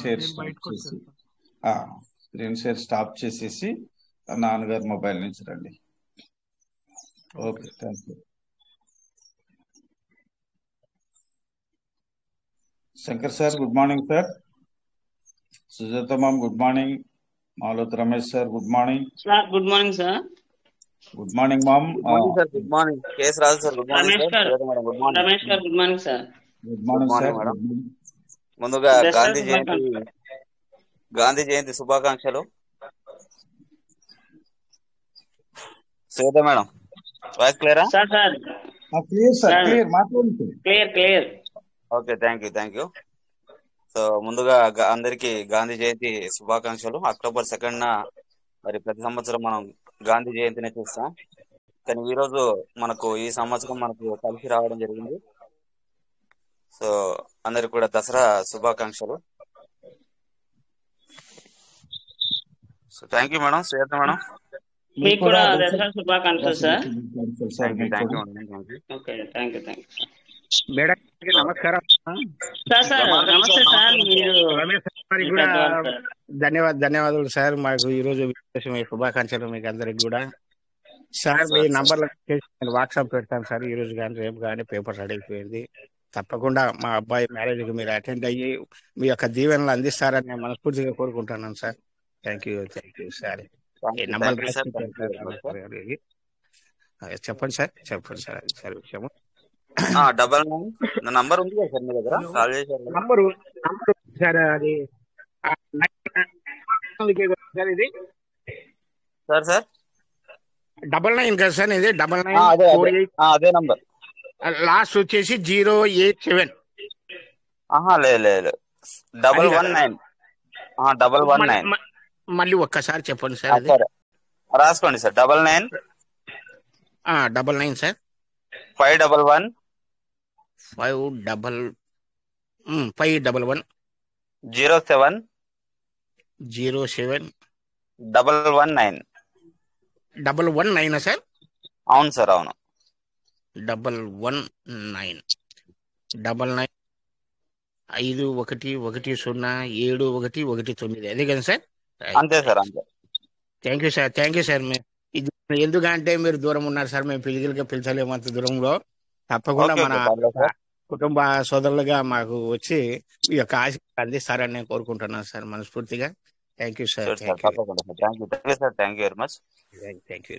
షేర్ స్టాప్ చేసేసి నాన్నగారి మొబైల్ నుంచి రండి. Okay, thank you. Shankar sir, good morning sir. Sujatha ma'am, good morning. Maloth Ramesh sir, good morning. Sir good morning sir. Good morning ma'am. Sir good morning. KS Raju sir, good morning sir. Ramesh గారు good morning sir. Good morning sir. ముందుగా గాంధీ జయంతి శుభాకాంక్షలు. Shweta madam, voice క్లియరా? Clear. Okay, thank you. So ముందుగా అందరికి గాంధీ జయంతి శుభాకాంక్షలు. October 2న మరి ప్రతి సంవత్సరం మనం గాంధీ జయంతిని చూస్తాం, కానీ ఈ రోజు ఈ సంవత్సరం మనకు కలిసి రావడం జరిగింది. సో అందరికి కూడా దసరా శుభాకాంక్షలు. So thank you madam. Shweta madam, మీకు కూడా దసరా శుభాకాంక్షలు sir. Thank you. Okay, thank you. Madam నమస్కారం సార్. నమస్తే సార్. మీరు కూడా ధన్యవాదాలు సార్. మాకు ఈ రోజు శుభాకాంక్షలు మీకు అందరికి కూడా. సార్ మీ నంబర్ నేను వాట్సాప్ పెడతాను సార్. ఈ రోజు కానీ రేపు కానీ పేపర్ రెడీ అయిపోయింది. తప్పకుండా మా అబ్బాయి మ్యారేజ్ కి మీరు అటెండ్ అయ్యి మీ యొక్క దీవెనలు అందిస్తారని నేను మనస్ఫూర్తిగా కోరుకుంటున్నాను sir. Thank you sir. Number చెప్పండి సార్ సార్ విషయము. 99 నంబర్ ఉంది కదా సార్ మీ దగ్గర? కాల్ చేశారు నంబరు సార్, అది ఇది సార్ 99 కదా సార్, ఇది 9948. అదే నంబర్. లాస్ట్ వచ్చేసి 087. లేదు 119. 119. మళ్ళీ ఒక్కసారి చెప్పండి సార్. అది రాసుకోండి సార్. 99 99 సార్ 511 511 07 119. 119 సార్? అవును సార్, అవును. 119 51107119. అదే కదా సార్? అంతే సార్, అంతే. Thank you sir, thank you sir. ఇది ఎందుకంటే మీరు దూరం ఉన్నారు సార్, మేము పిలిగిలిగా పిలిచలేము అంత దూరంలో. తప్పకుండా ఓకే, మన ఓకే, పర్లేదు సార్. కుటుంబ సోదరులుగా మాకు వచ్చి ఈ యొక్క ఆశీర్వాదం అందిస్తారని నేను కోరుకుంటున్నాను సార్ మనస్ఫూర్తిగా. Thank you sir, sure sir, thank you తప్పకుండా sir. Thank you sir, thank you very much. Thank you.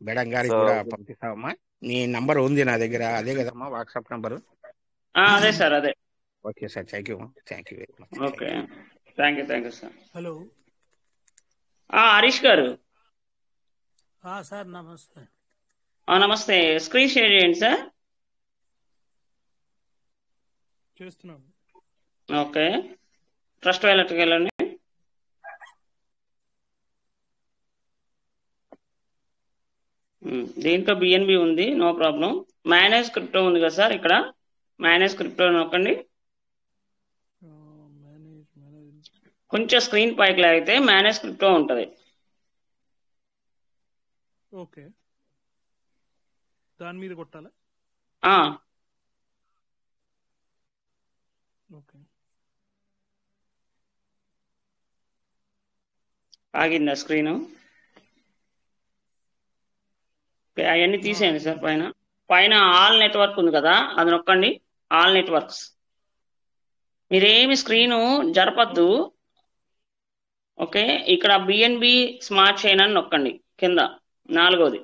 Madam గారికి సో కూడా పంపిస్తామమ్మా. నీ నంబర్ ఉంది నా దగ్గర, అదే కదమ్మా వాట్సాప్ నంబరు? అదే సార్, అదే. Okay sir, thank you, thank you very much. Okay, thank you sir. Hello Harish గారు. సార్ నమస్తే. నమస్తే. స్క్రీన్ షేర్ చేయండి సార్. చేస్తున్నాను. ఓకే, ట్రస్ట్ వ్యాలెట్కి వెళ్ళండి. దీంట్లో బిఎన్బి ఉంది, నో ప్రాబ్లం. మేనేజ్ క్రిప్టో ఉంది కదా సార్, ఇక్కడ మేనేజ్ క్రిప్టో నొక్కండి. కొంచెం స్క్రీన్ పైకి లాగితే మేనేజ్ క్రిప్టో ఉంటుంది. ఓకే, దాని మీద కొట్టాలా? ఓకే, ఆగిందా స్క్రీను? అవన్నీ తీసేయండి సార్. పైన ఆల్ నెట్వర్క్ ఉంది కదా, అది నొక్కండి. All networks. మీరేమి స్క్రీను జరపద్దు. ఓకే, ఇక్కడ బిఎన్బి స్మార్ట్ చైన్ అని నొక్కండి కింద, 4వది.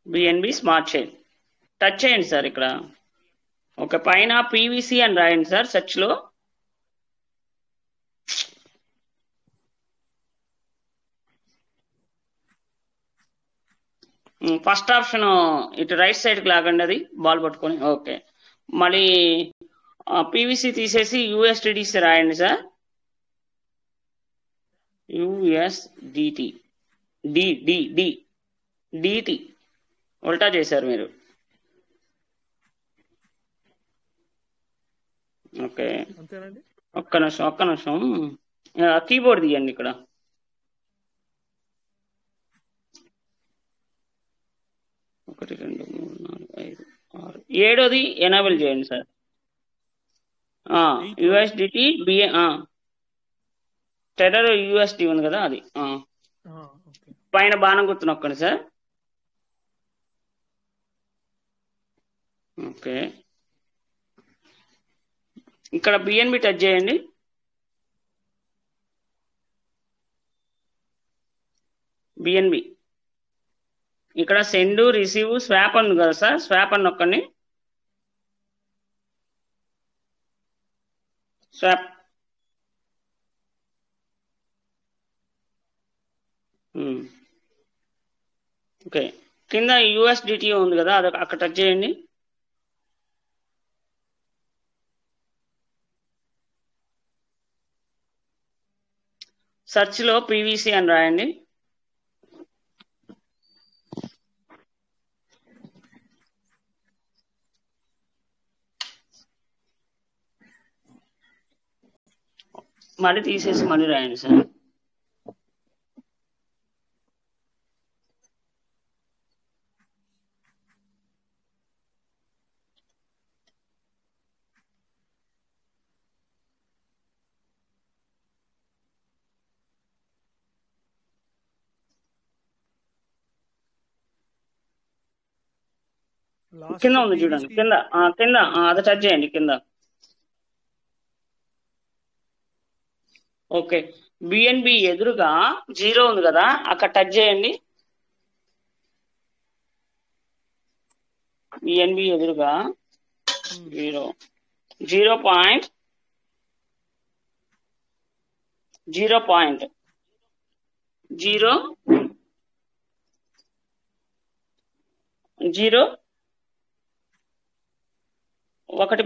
బిఎన్బి స్మార్ట్ చైన్ టచ్ చేయండి సార్ ఇక్కడ. ఓకే, పైన పీవీసీ అని రాయండి సార్ సెర్చ్ లో. ఫస్ట్ ఆప్షన్ ఇటు రైట్ సైడ్కి లాగండి, అది బాల్ పట్టుకొని. ఓకే, మళ్ళీ పీవీసీ తీసేసి యూఎస్డిసి రాయండి సార్. యుఎస్డిటి డిటి ఉల్టా చేశారు మీరు. ఓకే, ఒక్క నిమిషం కీబోర్డ్ తీయండి ఇక్కడ. ఒకటి 2 3 4 5 6 7వది ఎనేబుల్ చేయండి సార్. యుఎస్డిటి టెర్రర్ యూఎస్డి ఉంది కదా, అది పైన బాణం గుర్తు నొక్కండి సార్. ఓకే, ఇక్కడ బిఎన్బి టచ్ చేయండి. బిఎన్బి ఇక్కడ సెండ్, రిసీవ్, స్వాప్ అని కదా సార్, స్వాప్ అని నొక్కండి. స్వాప్. ఓకే, కింద యూఎస్డిటి ఉంది కదా, అది అక్కడ టచ్ చేయండి. సెర్చ్ లో పీవీసీ అని రాయండి. మళ్ళీ తీసేసి మళ్ళీ రాయండి సార్. కింద ఉంది చూడండి, కింద అది టచ్ చేయండి కింద. ఓకే, బిఎన్బి ఎదురుగా 0 ఉంది కదా, అక్కడ టచ్ చేయండి. బిఎన్బి ఎదురుగా 0.001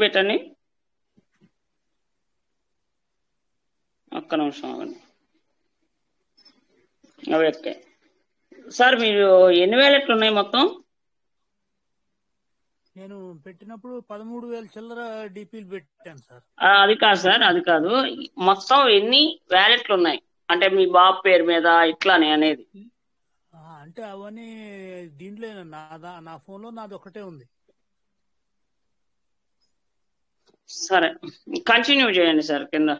పెట్టండి. ఒక్క నిమిషం ఆగండి. ఓకే సార్, మీరు ఎన్ని వ్యాలెట్లు ఉన్నాయి మొత్తం? నేను పెట్టినప్పుడు 13,000 చిల్లర డిపిలు పెట్టాను సార్. అది కాదు సార్, అది కాదు. మొత్తం ఎన్ని వ్యాలెట్లు ఉన్నాయి అంటే మీ బాబు పేరు మీద ఇట్లానే అనేది? అంటే అవన్నీ దీంట్లో నా ఫోన్ లో నాది ఒకటే ఉంది. సరే, కంటిన్యూ చేయండి సార్ కింద.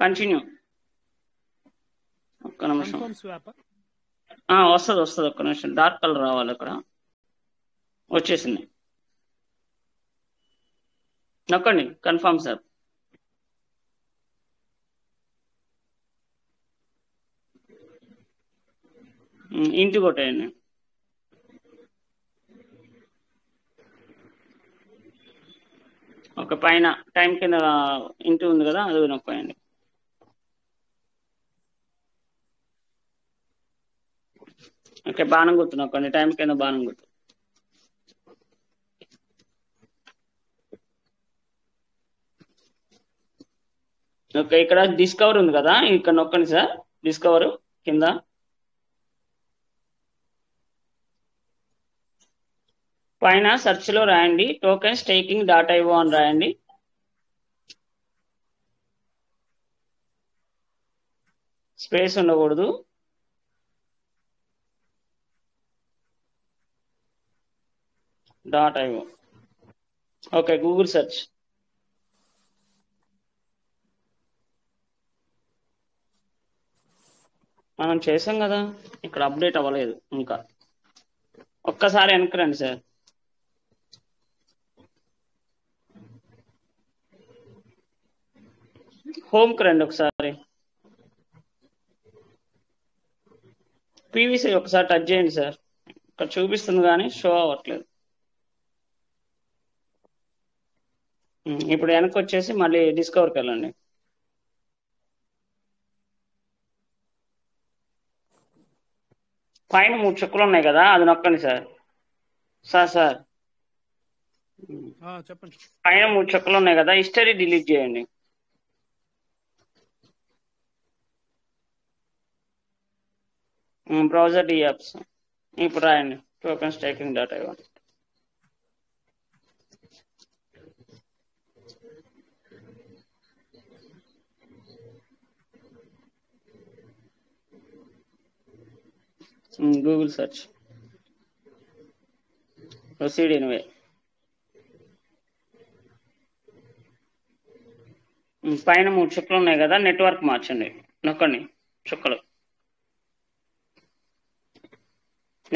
కంటిన్యూ. ఒక్క నిమిషం. Confirm swap. వస్తుంది. ఒక్క నిమిషం, డార్క్ కలర్ రావాలి. అక్కడ వచ్చేసింది. నొక్కండి కన్ఫర్మ్ సార్. ఇంటి కొట్టేయండి. ఒక పైన టైం కింద ఇంటి ఉంది కదా, అది నొక్కండి. ఓకే, బాణం గుర్తు నొక్కండి. టైం కింద బాణం గుర్తు. ఓకే, ఇక్కడ డిస్కవర్ ఉంది కదా, ఇక్కడ నొక్కండి సార్. డిస్కవర్ కింద పైన సెర్చ్ లో రాయండి టోకెన్ స్టేకింగ్ .io అని రాయండి. స్పేస్ ఉండకూడదు. .io. Okay, Google search. మనం చేసాం కదా, ఇక్కడ అప్డేట్ అవ్వలేదు ఇంకా. ఒక్కసారి వెనక్కి రండి సార్. హోమ్కి రండి ఒకసారి. పీవీసీ ఒకసారి టచ్ చేయండి సార్. ఇక్కడ చూపిస్తుంది కానీ షో అవ్వట్లేదు. ఇప్పుడు వెనక్కి వచ్చేసి మళ్ళీ డిస్కవర్కి వెళ్ళండి. పైన 3 చుక్కలు ఉన్నాయి కదా, అది నొక్కండి సార్. సార్ చెప్పండి. పైన 3 చుక్కలు ఉన్నాయి కదా, హిస్టరీ డిలీట్ చేయండి. Browser dapps. ఇప్పుడు రాయండి token staking .io. Google search. Proceed anyway. పైన 3 చుక్కలు ఉన్నాయి కదా, నెట్వర్క్ మార్చండి. నొక్కండి చుక్కలు.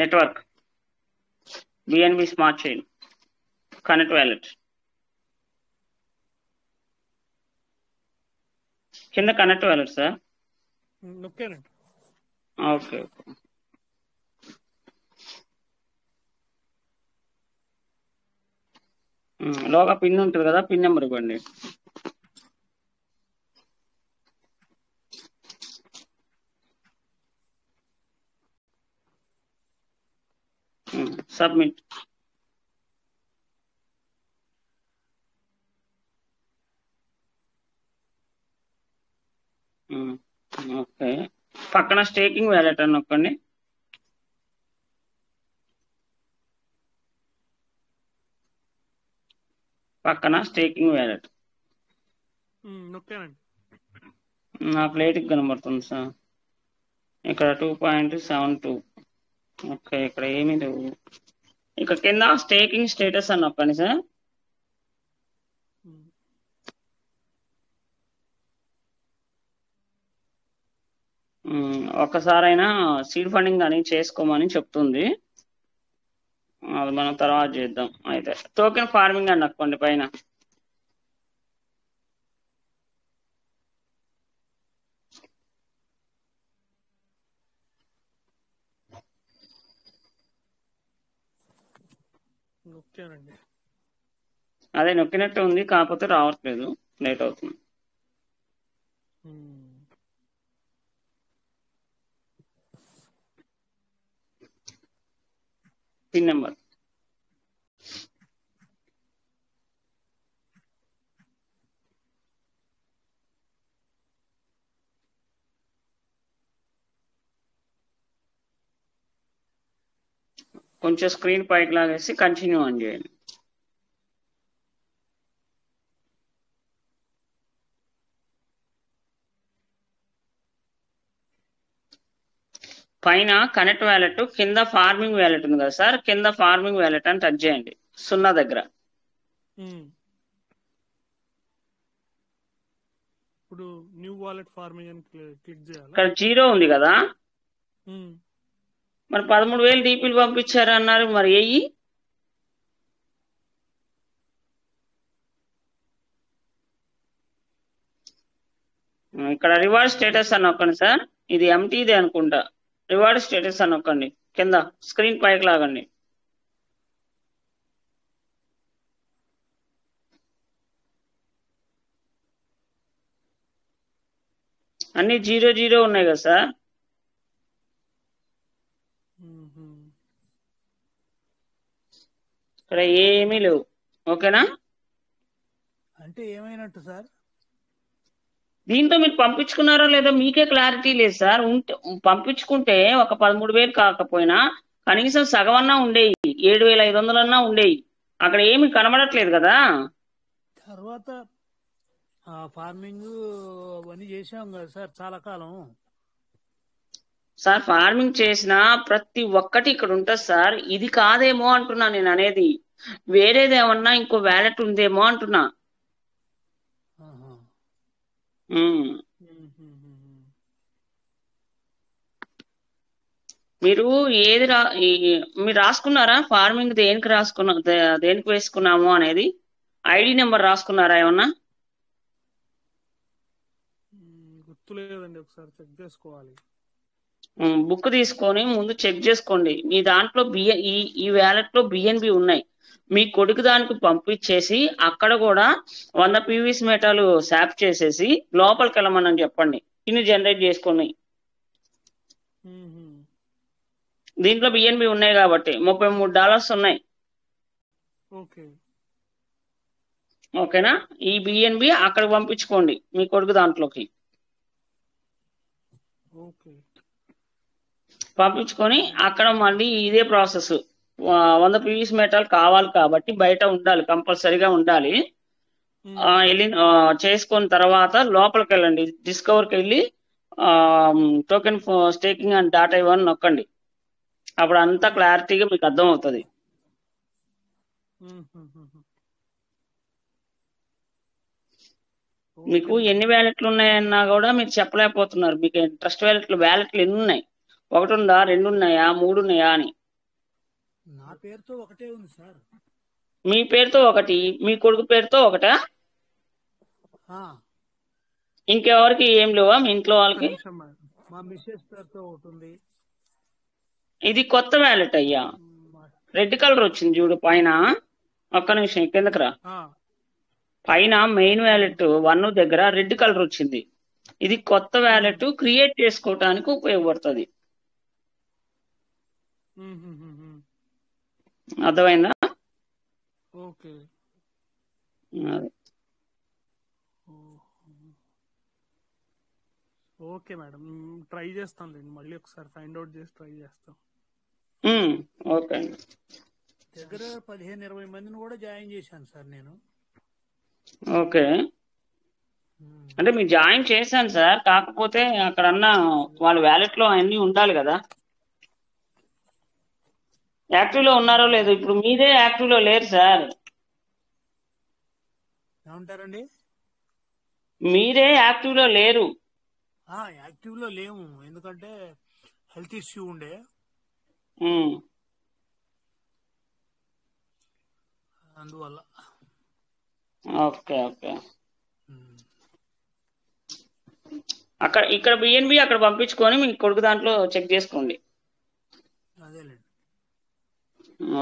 Network, BNB smart chain, connect wallet. కింద కనెక్ట్ వ్యాలెట్ సార్. నొక్కానండి. ఓకే. లోగా పిన్ ఉంటుంది కదా, పిన్ నెంబర్ ఇవ్వండి. సబ్మిట్. ఓకే, పక్కన స్టేకింగ్ వ్యాలెట్ అని నొక్కండి. పక్కన స్టేకింగ్ వ్యాలెట్ నొక్కానండి. నా ప్లేట్కి కనబడుతుంది సార్. ఇక్కడ 2.72. ఓకే, ఇక్కడ ఏమీ లేవు. ఇక్కడ కింద స్టేకింగ్ స్టేటస్ అని నొక్కండి సార్. ఒక్కసారైనా సీడ్ ఫండింగ్ అని చేసుకోమని చెప్తుంది. అది మనం తర్వాత చేద్దాం. అయితే టోకెన్ ఫార్మింగ్ అని నొక్కండి పైన. నొక్కానండి. అదే నొక్కినట్టు ఉంది, కాకపోతే రావట్లేదు, లేట్ అవుతుంది. Pin number. కొంచెం స్క్రీన్ పైకి లాగేసి కంటిన్యూ అని చేయండి. పైన కనెక్ట్ వ్యాలెట్, కింద ఫార్మింగ్ వ్యాలెట్ ఉంది కదా సార్, కింద ఫార్మింగ్ వ్యాలెట్ అని టచ్ చేయండి 0 దగ్గర. ఇప్పుడు న్యూ వాలెట్ ఫార్మింగ్ అని క్లిక్ చేయాలి. ఇక్కడ 0 ఉంది కదా, మరి 13,000 డీపీలు పంపించారు అన్నారు, మరి ఏయి ఇక్కడ రివార్డ్ స్టేటస్ అని నొక్కండి సార్. ఇది ఎంటీది అనుకుంటా. రివార్డ్ స్టేటస్ అని నొక్కండి, కింద స్క్రీన్ పైకి లాగండి. అన్ని 0 ఉన్నాయి కదా సార్. ఇక్కడ ఏమీ లేవు. ఓకేనా? అంటే ఏమైనట్టు సార్? దీంతో మీరు పంపించుకున్నారో లేదో మీకే క్లారిటీ లేదు సార్. పంపించుకుంటే ఒక 13,000 కాకపోయినా కనీసం సగమన్నా ఉండేవి, 7,500 అన్నా ఉండేవి. అక్కడ ఏమి కనబడట్లేదు కదా. తర్వాత ఫార్మింగ్ అవన్నీ చేసాం కదా సార్ చాలా కాలం. సార్ ఫార్మింగ్ చేసిన ప్రతి ఒక్కటి ఇక్కడ ఉంటుంది సార్. ఇది కాదేమో అంటున్నా నేను అనేది, వేరేదేమన్నా ఇంకో వ్యాలెట్ ఉందేమో అంటున్నా. మీరు ఏది మీరు రాసుకున్నారా? ఫార్మింగ్ దేనికి దేనికి వేసుకున్నాము అనేది ఐడి నెంబర్ రాసుకున్నారా ఏమన్నా? గుర్తులేదండి, ఒకసారి చెక్ చేసుకోవాలి. బుక్ తీసుకొని ముందు చెక్ చేసుకోండి. మీ దాంట్లో ఈ వ్యాలెట్ లో బిఎన్బి ఉన్నాయి. మీ కొడుకు దానికి పంపించేసి అక్కడ కూడా 100 పీవీసీ మెటాలు శాప్ చేసేసి లోపలికి వెళ్ళమని చెప్పండి. పిన్ జనరేట్ చేసుకోండి. దీంట్లో బిఎన్బి ఉన్నాయి కాబట్టి $33 ఉన్నాయి. ఓకేనా? ఈ బిఎన్బి అక్కడ పంపించుకోండి మీ కొడుకు దాంట్లోకి. పంపించుకొని అక్కడ మళ్ళీ ఇదే ప్రాసెస్, 100 పీవీసీ మెటల్ కావాలి కాబట్టి బయట ఉండాలి, కంపల్సరీగా ఉండాలి. వెళ్ళి చేసుకున్న తర్వాత లోపలికి వెళ్ళండి, డిస్కవర్కి వెళ్ళి టోకెన్ స్టేకింగ్ అండ్ డాటా ఇవన్నీ నొక్కండి. అప్పుడు అంతా క్లారిటీగా మీకు అర్థం అవుతుంది. మీకు ఎన్ని వ్యాలెట్లు ఉన్నాయన్నా కూడా మీరు చెప్పలేకపోతున్నారు. మీకు ట్రస్ట్ వ్యాలెట్లు ఎన్ని ఉన్నాయి? 1 ఉందా, 2 ఉన్నాయా, 3 ఉన్నాయా అని. నా పేరుతో ఒకటే ఉంది సార్. మీ పేరుతో ఒకటి, మీ కొడుకు పేరుతో ఒకటా? ఇంకెవరికి ఏం లేవా మీ ఇంట్లో వాళ్ళకి? మా మిస్సెస్ పేరుతో ఒకటి ఉంది. ఇది కొత్త వ్యాలెట్ అయ్యా, రెడ్ కలర్ వచ్చింది చూడు పైన. ఒక్క నిమిషం కిందకి రా. పైన మెయిన్ వ్యాలెట్ 1 దగ్గర రెడ్ కలర్ వచ్చింది. ఇది కొత్త వ్యాలెట్ క్రియేట్ చేసుకోవటానికి ఉపయోగపడుతుంది. అర్థమైందా? ఓకే మేడం, ట్రై చేస్తాను. మళ్ళీ ఒకసారి ఫైండ్ అవుట్ చేసి ట్రై చేస్తాం. ఓకే. దగ్గర 15-20 మందిని కూడా జాయిన్ చేశాను సార్ నేను. ఓకే, అంటే మీరు జాయిన్ చేశాను సార్, కాకపోతే అక్కడన్న వాళ్ళ వ్యాలెట్ లో అన్ని ఉండాలి కదా. యాక్టివ్ లో ఉన్నారో లేదో? ఇప్పుడు మీదే యాక్టివ్ లో లేరు సార్. ఏమంటారండి? మీరే యాక్టివ్ లో లేరు. యాక్టివ్ లో లేము, ఎందుకంటే హెల్త్ ఇష్యూ ఉండే. అందువల్ల. Okay okay. ఇక్కడ బిఎన్బి అక్కడ పంపించుకొని మీ కొడుకు దాంట్లో చెక్ చేసుకోండి.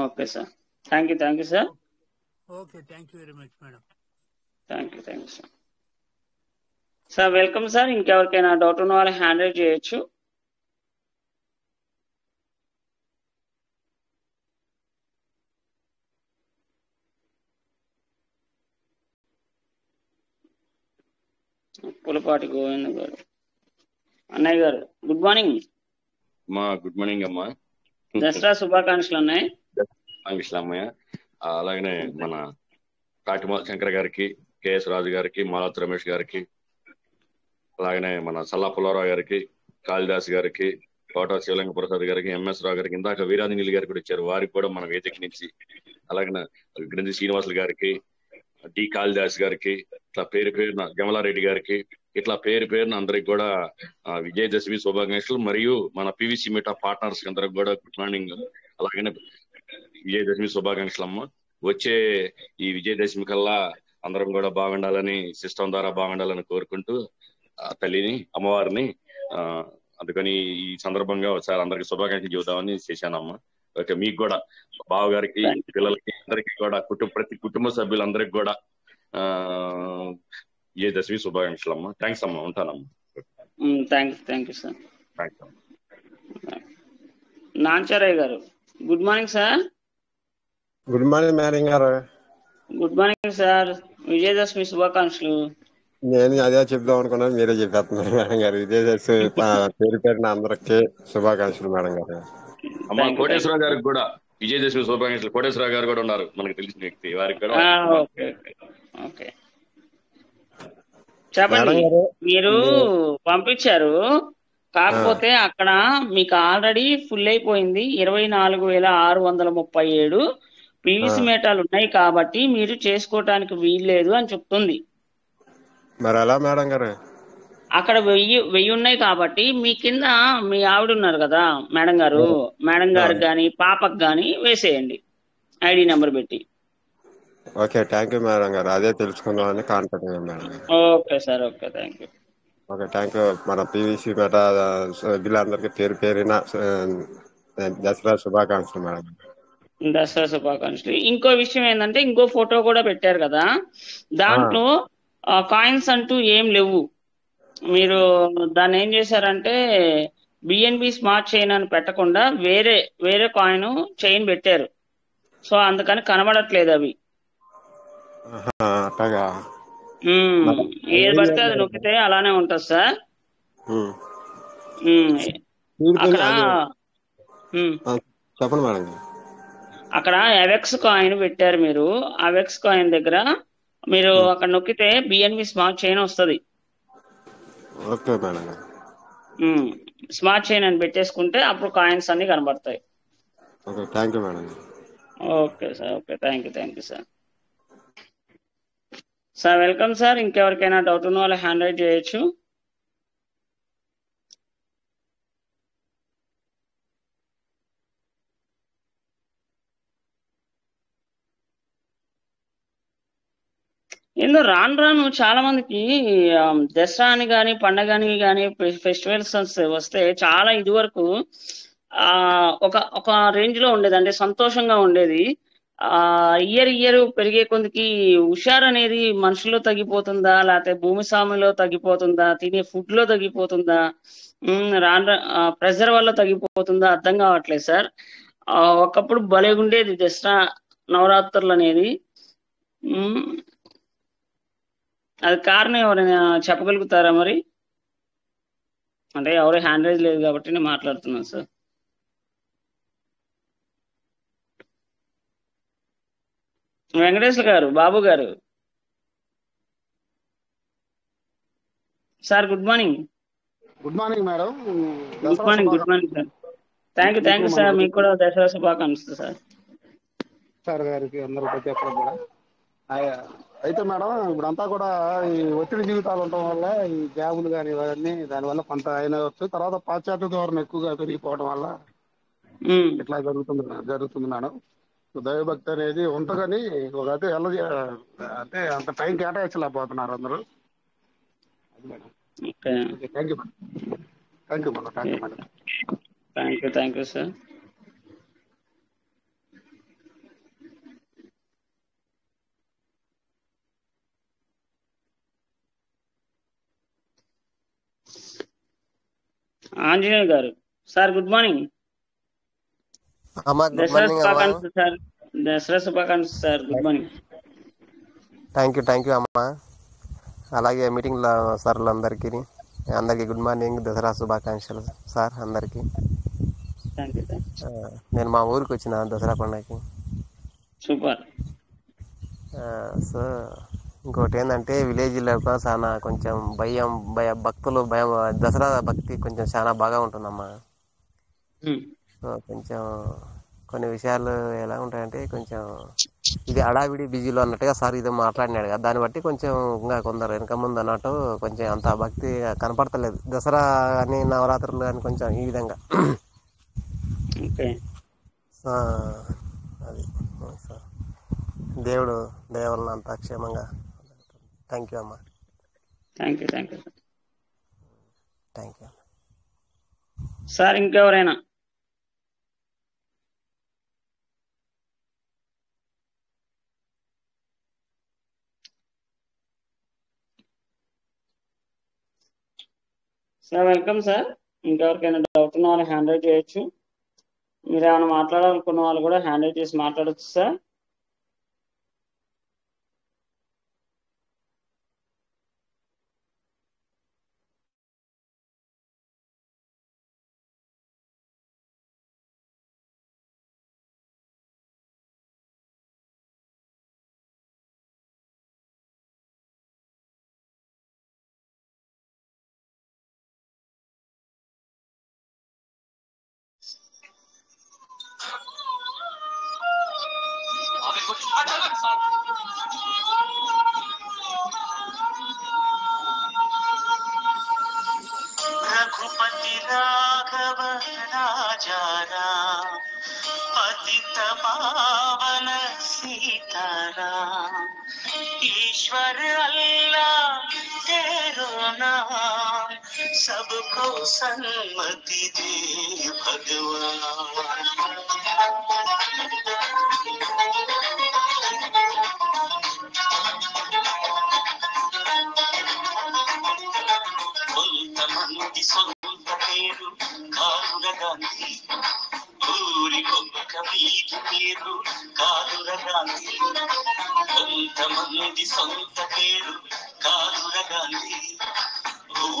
Okay sir, thank you sir. Okay, thank you very much madam. Thank you sir. Sir welcome sir. ఇంకెవరికైనా డౌట్ ఉన్న వాళ్ళు హ్యాండ్ రైజ్ చేయొచ్చు. పులపాటి గోవింద గారు, అన్నయ్య గారు గుడ్ మార్నింగ్. గుడ్ మార్నింగ్ అమ్మా. దసరా శుభాకాంక్షలు అన్నాయి. అమ్మయ్య. అలాగనే మన కాటిమాల శంకర్ గారికి, కేఎస్ రాజు గారికి, మాలత్ రమేష్ గారికి, అలాగనే మన సల్లా పుల్లారావు గారికి, కాళిదాస్ గారికి, కోట శివలింగ ప్రసాద్ గారికి, ఎంఎస్ రావు గారికి, ఇందాక వీరాంజనేయులు గారికి కూడా ఇచ్చారు, వారికి కూడా మన వేదిక నుంచి, అలాగే గ్రంథి శ్రీనివాసులు గారికి, డి కాళిదాస్ గారికి, ఇట్లా పేరు పేరున జమలారెడ్డి గారికి, ఇట్లా పేరు పేరున అందరికి కూడా విజయదశమి శుభాకాంక్షలు. మరియు మన పివిసి మీటా పార్ట్నర్స్ అందరికి కూడా గుడ్ మార్నింగ్, అలాగనే విజయదశమి శుభాకాంక్షలు అమ్మ. వచ్చే ఈ విజయదశమి కల్లా అందరం కూడా బాగుండాలని, సిస్టమ్ ద్వారా బాగుండాలని కోరుకుంటూ తల్లిని, అమ్మవారిని అందుకని ఈ సందర్భంగా ఒకసారి అందరికి శుభాకాంక్షలు చెబుదామని చేశానమ్మా. ఓకే, మీకు కూడా, బావగారికి, పిల్లలకి, అందరికి కూడా, ప్రతి కుటుంబ సభ్యులందరికి కూడా విజయదశమి శుభాకాంక్షలు అమ్మా. థ్యాంక్స్ అమ్మా, ఉంటానమ్మా. Thank you sir. నాంచారయ్య గారు, good morning sir. Good morning madam గారు. గుడ్ మార్నింగ్ సార్, విజయదశమి శుభాకాంక్షలు. నేను అదే చెప్దాం అనుకున్నాను, మీరే చెప్పేస్తున్నారు మేడం గారు. విజయదశమి పేరు పేరున అందరికి శుభాకాంక్షలు మేడం గారు. అమ్మా కోటేశ్వరరావు గారికి కూడా విజయదశమి శుభాకాంక్షలు. కోటేశ్వరరావు గారు కూడా ఉన్నారు, మనకు తెలిసిన వ్యక్తి, వారికి కూడా. చెప్పండి, మీరు పంపించారు, కాకపోతే అక్కడ మీకు ఆల్రెడీ ఫుల్ అయిపోయింది. 24,637 పీవీసీ మేటాలు ఉన్నాయి కాబట్టి మీరు చేసుకోవటానికి వీల్లేదు అని చెప్తుంది. మరి ఎలా మేడం గారు? అక్కడ 1000 ఉన్నాయి కాబట్టి మీ కింద మీ ఆవిడ ఉన్నారు కదా మేడం గారు, మేడం గారికి కానీ పాపకు కానీ వేసేయండి ఐడి నెంబర్ పెట్టి. ఓకే, థ్యాంక్ యూ మేడం గారు. అదే తెలుసుకుందామని కాంటాక్ట్ అయ్యాను మేడం గారు. Okay sir, okay, thank you. Okay, thank you. మన పీవీసీ మేటా సభ్యులందరికీ పేరు పేరిన దసరా శుభాకాంక్షలు మేడం. దసరా శుభాకాంక్షలు. ఇంకో విషయం ఏంటంటే, ఇంకో ఫోటో కూడా పెట్టారు కదా, దాంట్లో కాయిన్స్ అంటూ ఏం లేవు. మీరు దాన్ని ఏం చేశారంటే బిఎన్బి స్మార్ట్ చైన్ అని పెట్టకుండా వేరే కాయిన్ చైన్ పెట్టారు. సో అందుకని కనబడట్లేదు అవి. ఏది పడితే అది నొక్కితే అలానే ఉంటుంది సార్. అక్కడ చెప్పండి మేడం. అక్కడ అవెక్స్ కాయిన్ పెట్టారు మీరు. అవెక్స్ కాయిన్ దగ్గర మీరు అక్కడ నొక్కితే బిఎన్బి స్మార్ట్ చైన్ వస్తుంది. Okay madam. స్మార్ట్ చైన్ అని పెట్టేసుకుంటే అప్పుడు కాయిన్స్ అన్ని కనబడతాయి. Okay, thank you madam. Okay sir, okay, thank you sir. Sir welcome sir. ఇంకెవరికైనా డౌట్ ఉన్న వాళ్ళు హ్యాండ్ రైట్ చేయొచ్చు. ఏందో రాను చాలా మందికి దసరా అని కానీ పండగ అని కానీ ఫెస్టివల్స్ వస్తే చాలా ఇదివరకు ఒక రేంజ్ లో ఉండేది, అంటే సంతోషంగా ఉండేది. ఇయర్ పెరిగే కొందికి హుషారు అనేది మనుషుల్లో తగ్గిపోతుందా, లేకపోతే భూమి స్వామిలో తగ్గిపోతుందా, తినే ఫుడ్ లో తగ్గిపోతుందా, ప్రెషర్ వల్ల తగ్గిపోతుందా అర్థం కావట్లేదు సార్. ఒకప్పుడు భలేగుండేది దసరా నవరాత్రులు అనేది. అది కారణం ఎవరైనా చెప్పగలుగుతారా మరి? అంటే ఎవరు హ్యాండ్ రైజ్ లేదు కాబట్టి నేను మాట్లాడుతున్నాను సార్. వెంకటేశ్వర గారు, బాబు గారు sir, good morning. Good morning madam. Good morning sir. Thank you sir. మీకు కూడా దసరా శుభాకాంక్షలు సార్. సార్ గారికి అందరూ ప్రతి ఒక్కరు కూడా. అయితే మేడం ఇప్పుడంతా కూడా ఈ ఒత్తిడి జీవితాలు ఉండటం వల్ల ఈ జాబులు కానీ ఇవన్నీ దానివల్ల కొంత అయినవచ్చు. తర్వాత పాశ్చాత్య ధోరణి ఎక్కువగా పెరిగిపోవడం వల్ల ఇట్లా జరుగుతుంది మేడం. దైవభక్తి అనేది ఉంటదని ఒక అయితే అంటే అంత టైం కేటాయించలేకపోతున్నారు అందరూ. Thank you madam. Thank you madam. Thank you sir. Anjaneya గారు సార్, గుడ్ మార్నింగ్. దసరా శుభాకాంక్షలు సార్. దసరా శుభాకాంక్షలు sir. Good morning. Thank you అమ్మా. అలాగే మీటింగ్ సార్లందరికీ గుడ్ మార్నింగ్, దసరా శుభాకాంక్షలు సార్ అందరికి. నేను మా ఊరికి వచ్చిన దసరా పండుగకి. సూపర్. సో ఇంకోటి ఏంటంటే విలేజ్లో చాలా కొంచెం భక్తులు దసరా భక్తి కొంచెం చాలా బాగా ఉంటుందమ్మా. కొంచెం కొన్ని విషయాలు ఎలా ఉంటాయంటే కొంచెం ఇది హడావిడి బిజీలో అన్నట్టుగా సార్ ఇది మాట్లాడినాడు కదా, దాన్ని బట్టి కొంచెం ఇంకా కొందరు వెనక ముందు అన్నట్టు కొంచెం అంత భక్తి కనపడతలేదు. దసరా కానీ నవరాత్రులు కానీ కొంచెం ఈ విధంగా అది సార్. దేవుడు దయ వలన అంతా క్షేమంగా. థ్యాంక్ యూ అమ్మా. Thank you thank you sir. ఇంకెవరైనా? Sir welcome sir. ఇంకెవరికైనా డౌట్ ఉన్న వాళ్ళు హ్యాండ్ రైజ్ చేయొచ్చు. మీరు ఏమైనా మాట్లాడాలనుకున్న వాళ్ళు కూడా హ్యాండ్ రైజ్ చేసి మాట్లాడచ్చు సార్. रघुपति राघव राजा राम पतित पावन सीताराम ईश्वर अल्लाह तेरो नाम सबको सन्मति दे కొంతమంది సొంత పేరు కారుల గాంధీ, ఊరి ఒక్క వీధి పేరు కారుల గాంధీ. కొంతమంది సొంత పేరు కారుల గాంధీ,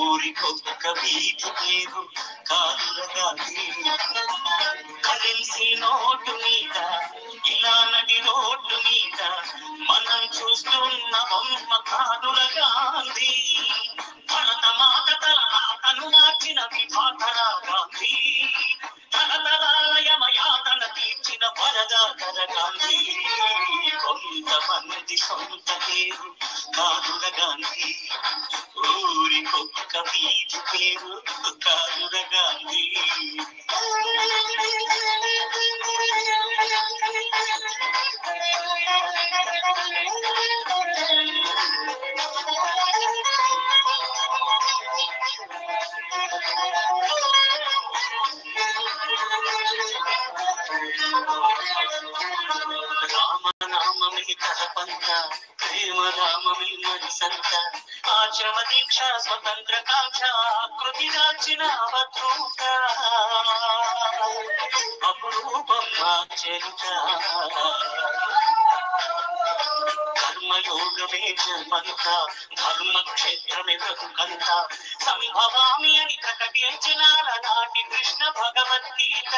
ఊరికొక్క వీధి పేరు కారుల గాంధీ. కరెన్సీ నోటు మీద ఇలా నడి రోడ్డు మీద మనం చూస్తున్న బొమ్మ కారుల గాంధీ. భరత మాత తల మాటను మార్చిన విభాకర గాంధీ, తరతరాల యమయాతన తీర్చిన వరదాకర గాంధీ. కొంతమంది సొంత పేరు కారుల గాంధీ, ఊరికొక్క వీధి పేరు కారుల గాంధీ. రామనామమే తలపంత, ప్రేమ రామమే మనసంత, ఆశ్రమ దీక్ష స్వతంత్ర కాంక్ష కృతి దాచిన అవధూత, అపురూపం మా చరిత. కర్మయోగమే జన్మంత, ధర్మక్షేత్రమే బ్రతుకంత, సంభవామి అని ప్రకటించిన నాటి కృష్ణ భగవద్గీత.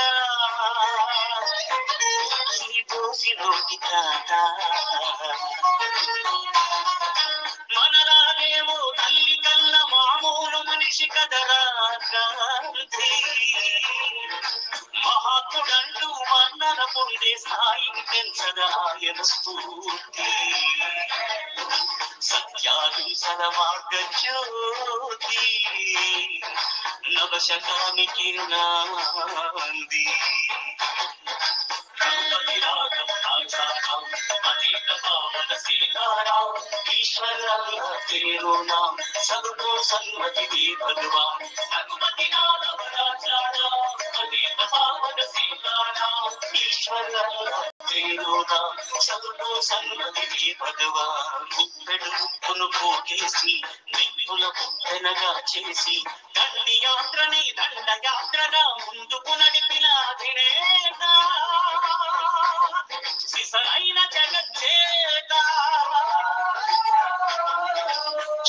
మనరాలేమో తల్లి కల్ల మామూలు మనిషి కదరా గాంధీ. మహాత్ముడంటూ వర్ణన పొందే స్థాయికి పెంచదా ఆయన స్ఫూర్తి. సత్యాహింసల మార్గ జ్యోతి, నవశకానికి నాంది. रघुपति राघव राजा राम पतित पावन सीताराम ईश्वर अल्लाह तेरो नाम सबको सन्मति दे भगवान. रघुपति राघव राजा राम पतित पावन सीताराम ईश्वर अल्लाह तेरो नाम सबको सन्मति दे भगवान. గుప్పెడు ముప్పును పోగేసి నిప్పుల పుట్టెనగా చేసి దండి యాత్రని దండయాత్రగా ముందుకు నడిపిన అధినేత, సిసలైన జగజ్జేత.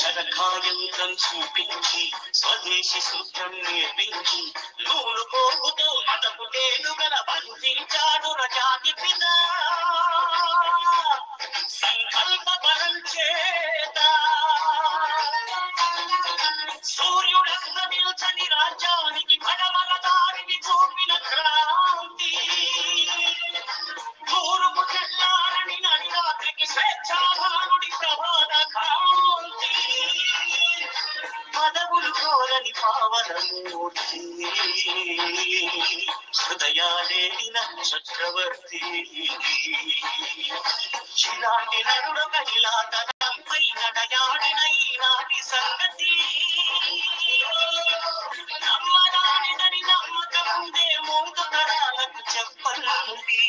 జనకాయంత్రం చూపించి స్వదేశీ సూత్రం నేర్పించి నూలు పోగుతూ మతపు తేలుగల బంధించాడు రజాతి పిత. సంకల్ప బలం చేత సూర్యుడస్తమిల్చని రాజ్యానికి పడమల దారిని చూపిన ఏలిన చక్రవర్తి ఇలాంటి నరుడొక ఇలా తనపై నడయాడిన ఈనాటి సంగతి నమ్మరానిదని నమ్మకం ఉందే ముందు తరాలకు చెప్పండి.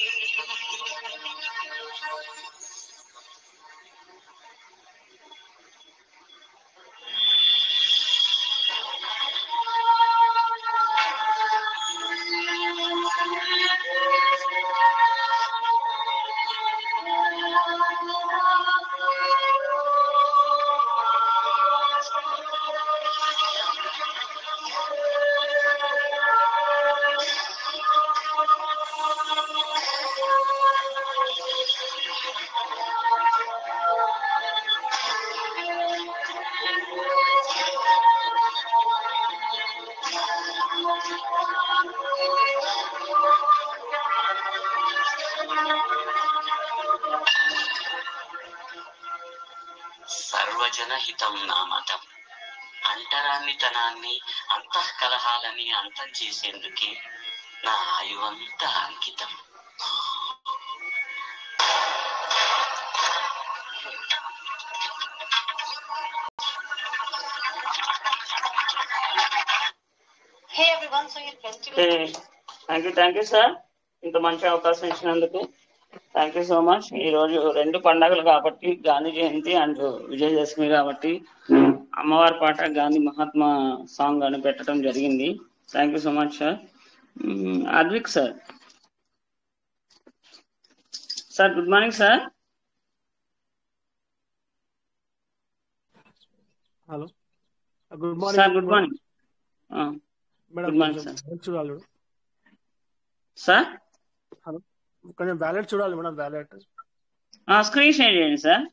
సర్వజనహితం నా మతం. అంటరానితనాన్ని అంతఃకలహాలని అంతం చేసేందుకే నా ఆయువంతా అంకితం. థ్యాంక్ యూ సార్, ఇంత మంచి అవకాశం ఇచ్చినందుకు థ్యాంక్ యూ సో మచ్. ఈ రోజు 2 పండుగలు కాబట్టి, గాంధీ జయంతి అండ్ విజయదశమి కాబట్టి అమ్మవారి పాట గాంధీ మహాత్మా సాంగ్ అని పెట్టడం జరిగింది. Thank you so much sir. Advik sir. Sir good morning sir. Hello, good morning sir. Good morning. Good morning sir. చూడాలి సార్. హలో, కొంచెం వ్యాలెట్ చూడాలి మేడం. వ్యాలెట్ స్క్రీన్ షేర్ చేయండి సార్.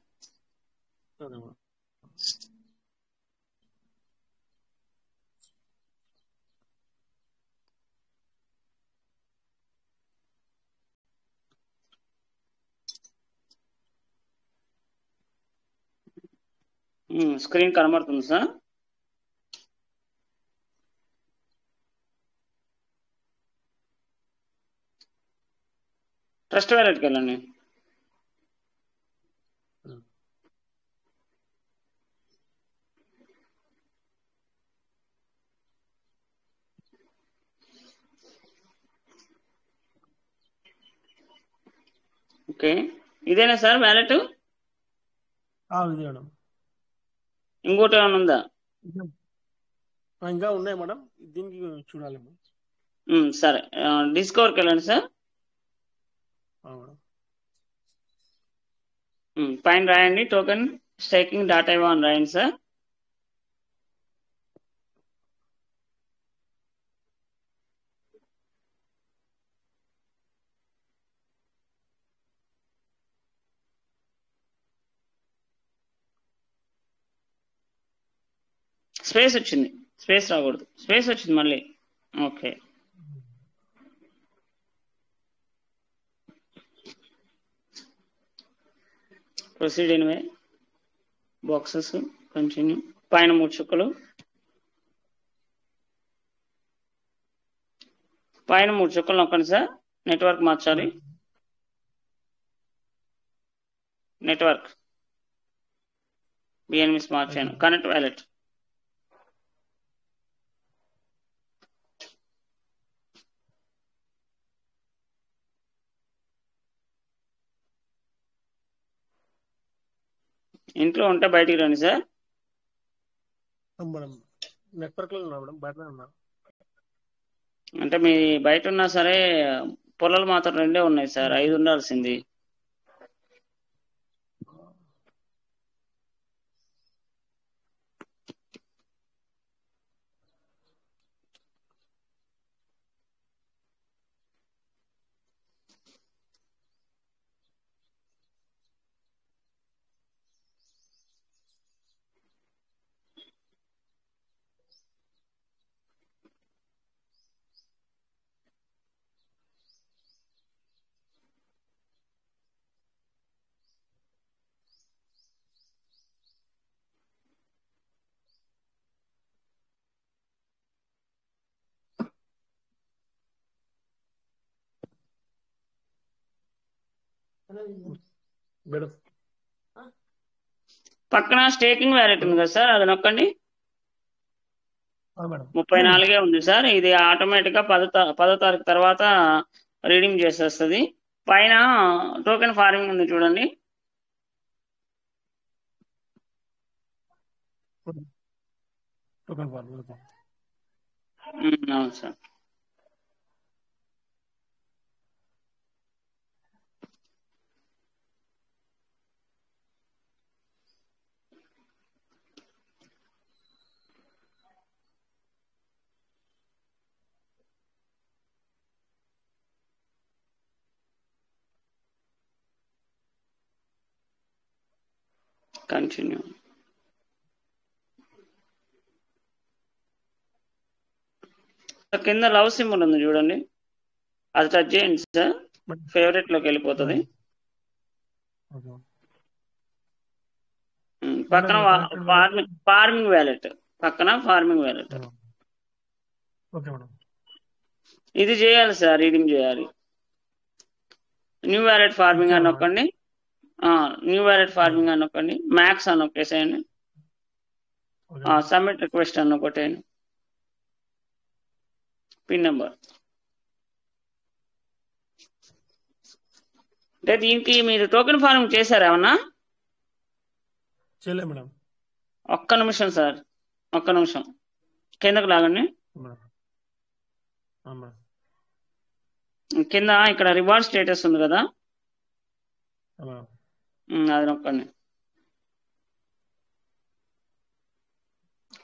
స్క్రీన్ కనబడుతుంది సార్. ట్రస్ట్ వ్యాలెట్కి వెళ్ళండి. ఓకే, ఇదేనా sir wallet? ఇదే madam. ఇంకోటి ఏమైనా ఉందా? ఇంకా ఉన్నాయి మేడం, దీనికి చూడాలి మేడం. సరే, డిస్కవర్కి వెళ్ళండి సార్. పైన రాయండి టోకెన్ స్టేకింగ్ డాటా అని రాయండి సార్. స్పేస్ వచ్చింది, స్పేస్ రాకూడదు, స్పేస్ వచ్చింది మళ్ళీ. Okay, proceed anyway, boxes continue. పైన 3 చుక్కలు, పైన 3 చుక్కలు నొక్కండి సార్. నెట్వర్క్ మార్చాలి. నెట్వర్క్ బిఎన్ఎస్ మార్చాను. Connect wallet. ఇంట్లో ఉంటే బయటికి రండి సార్. నెట్వర్క్ లో ఉన్నా మేడం, బయట ఉన్నా. అంటే మీ బయట ఉన్నా సరే, పొలాలు మాత్రం 2 ఉన్నాయి సార్, 5 ఉండాల్సింది. మేడం పక్కన స్టేకింగ్ వ్యాలెట్ ఉంది కదా సార్, అది నొక్కండి. మేడం 34 ఉంది సార్. ఇది ఆటోమేటిక్ గా 10వ తారీఖు తర్వాత రీడింగ్ చేసేస్తుంది. పైన టోకెన్ ఫార్మింగ్ ఉంది చూడండి. టోకెన్ ఫార్మ్ అవును సార్. కంటిన్యూ. కింద లవ్ సింబల్ ఉంది చూడండి, అది టచ్ చేయండి సార్. ఫేవరెట్ లోకి వెళ్ళిపోతుంది. పక్కన ఫార్మింగ్ వ్యాలెట్, పక్కన ఫార్మింగ్ వ్యాలెట్ ఇది చేయాలి సార్, రీడింగ్ చేయాలి. న్యూ వ్యాలెట్ ఫార్మింగ్ అని నొక్కండి. న్యూ వ్యాలెట్ ఫార్మింగ్ అని నొక్కండి. మ్యాక్స్ అని నొక్కేసేయండి. సబ్మిట్ రిక్వెస్ట్ అని నొక్కేయండి. పిన్ నెంబర్ అంటే దీనికి మీరు టోకెన్ ఫార్మింగ్ చేశారా ఏమన్నా? చేయలే మేడం. ఒక్క నిమిషం సార్, ఒక్క నిమిషం కిందకు లాగండి. కింద ఇక్కడ రివార్డ్ స్టేటస్ ఉంది కదా, అది నొక్కండి.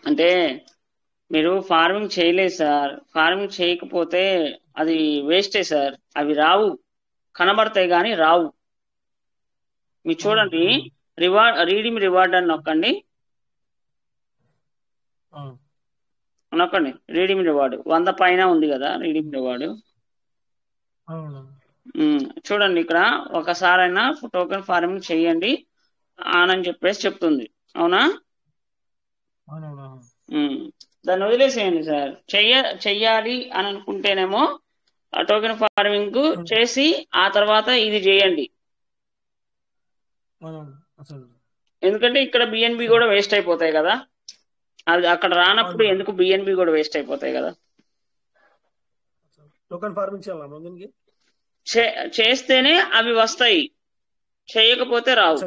అంటే మీరు ఫార్మింగ్ చేయలేదు సార్, ఫార్మింగ్ చేయకపోతే అది వేస్టే సార్. అవి రావు, కనబడతాయి కానీ రావు. మీరు చూడండి, రీడింగ్ రివార్డ్ అని నొక్కండి. నొక్కండి రీడింగ్ రివార్డు 100 పైన ఉంది కదా రీడింగ్ రివార్డు. చూడండి ఇక్కడ ఒకసారైనా టోకెన్ ఫార్మింగ్ చేయండి అని చెప్పేసి చెప్తుంది. అవునా? దాన్ని వదిలేసేయండి సార్. చెయ్యాలి అని అనుకుంటేనేమో ఆ టోకెన్ ఫార్మింగ్ చేసి ఆ తర్వాత ఇది చేయండి. ఎందుకంటే ఇక్కడ బిఎన్బి కూడా వేస్ట్ అయిపోతాయి కదా, అది అక్కడ రానప్పుడు ఎందుకు బిఎన్బి కూడా వేస్ట్ అయిపోతాయి కదా. టోకెన్ ఫార్మింగ్ చేయాలా దీనికి? చేస్తేనే అవి వస్తాయి, చేయకపోతే రావు.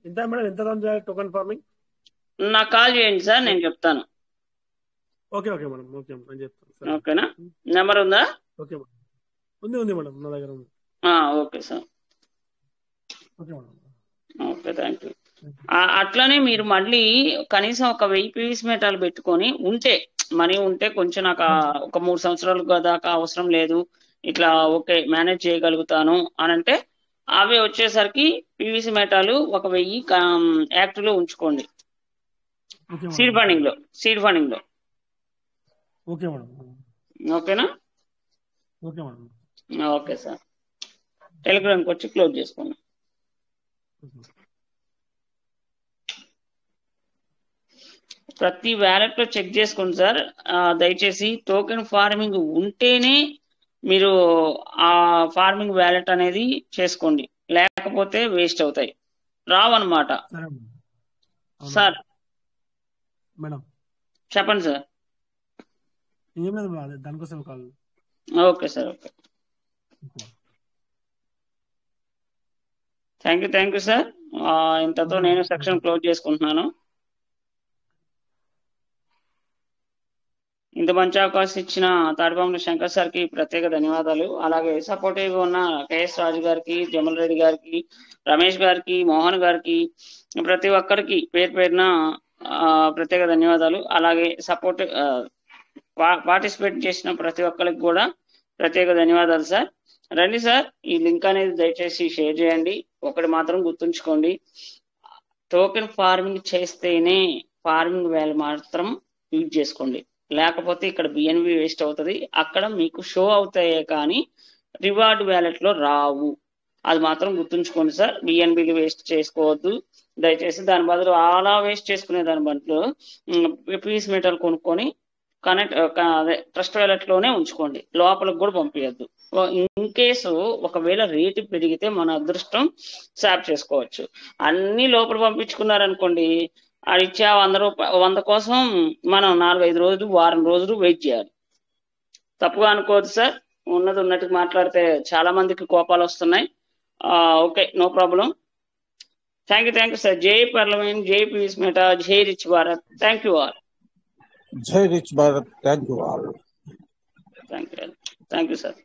ఎంత మేడం, ఎంత టోకెన్ ఫార్మింగ్? నాకు కాల్ చేయండి సార్, నేను చెప్తాను. ఓకే ఓకే మేడం, ఓకే నేను చెప్తాను. ఓకేనా? నెంబర్ ఉందా? ఓకే మేడం, ఉంది మేడం, నా దగ్గర ఉంది. Okay sir, okay madam. Okay thank you. అట్లనే మీరు మళ్ళీ కనీసం ఒక 1000 పీవీసీ మెటాలు పెట్టుకొని ఉంటే, మనీ ఉంటే కొంచెం నాకు ఒక 3 సంవత్సరాల దాకా అవసరం లేదు, ఇట్లా ఓకే మేనేజ్ చేయగలుగుతాను అని అంటే అవి వచ్చేసరికి పీవీసీ మెటాలు ఒక 1000 యాక్టివ్ లో ఉంచుకోండి. సీడ్ ఫండింగ్ లో. Okay madam. ఓకేనా? Okay madam. ఓకే సార్, టెలిగ్రామ్కి వచ్చి క్లోజ్ చేసుకోండి. ప్రతి వ్యాలెట్ లో చెక్ చేసుకోండి సార్. దయచేసి టోకెన్ ఫార్మింగ్ ఉంటేనే మీరు ఆ ఫార్మింగ్ వ్యాలెట్ అనేది చేసుకోండి, లేకపోతే వేస్ట్ అవుతాయి, రావన్నమాట. సార్ మేడం చెప్పండి సార్. ఏం లేదు, దానికోసం call. Okay sir, okay thank you sir. ఇంతతో నేను సెక్షన్ క్లోజ్ చేసుకుంటున్నాను. ఇంత మంచి అవకాశం ఇచ్చిన తాడిపాముల శంకర్ సార్కి ప్రత్యేక ధన్యవాదాలు. అలాగే సపోర్టివ్ ఉన్న కేఎస్ రాజు గారికి, జమల్ రెడ్డి గారికి, రమేష్ గారికి, మోహన్ గారికి, ప్రతి ఒక్కరికి పేరు పేరున ప్రత్యేక ధన్యవాదాలు. అలాగే పార్టిసిపేట్ చేసిన ప్రతి ఒక్కరికి కూడా ప్రత్యేక ధన్యవాదాలు సార్. రండి సార్, ఈ లింక్ అనేది దయచేసి షేర్ చేయండి. ఒకటి మాత్రం గుర్తుంచుకోండి, టోకెన్ ఫార్మింగ్ చేస్తేనే ఫార్మింగ్ వాల్యూ మాత్రం యూజ్ చేసుకోండి, లేకపోతే ఇక్కడ బిఎన్బి వేస్ట్ అవుతుంది. అక్కడ మీకు షో అవుతాయే కానీ రివార్డ్ వ్యాలెట్ లో రావు, అది మాత్రం గుర్తుంచుకోండి సార్. బిఎన్బిలు వేస్ట్ చేసుకోవద్దు దయచేసి. దాని బదులు అలా వేస్ట్ చేసుకునే దాని బదులు పీస్ మెటల్ కొనుక్కొని అదే ట్రస్ట్ వ్యాలెట్ లోనే ఉంచుకోండి, లోపలికి కూడా పంపించద్దు. ఇన్ కేసు ఒకవేళ రేటు పెరిగితే మన అదృష్టం స్వాప్ చేసుకోవచ్చు. అన్ని లోపల పంపించుకున్నారనుకోండి, అది ఇచ్చే 100 కోసం మనం 4-5 రోజులు, వారం రోజులు వెయిట్ చేయాలి. తప్పుగా అనుకోవద్దు సార్, ఉన్నది ఉన్నట్టుగా మాట్లాడితే చాలా మందికి కోపాలు వస్తున్నాయి. Okay, no problem. Thank you sir. జై పార్లమెంట్, జై పీస్ మెటా, జై rich Bharat. Thank you all. జై rich Bharat. Thank you all. Thank you sir.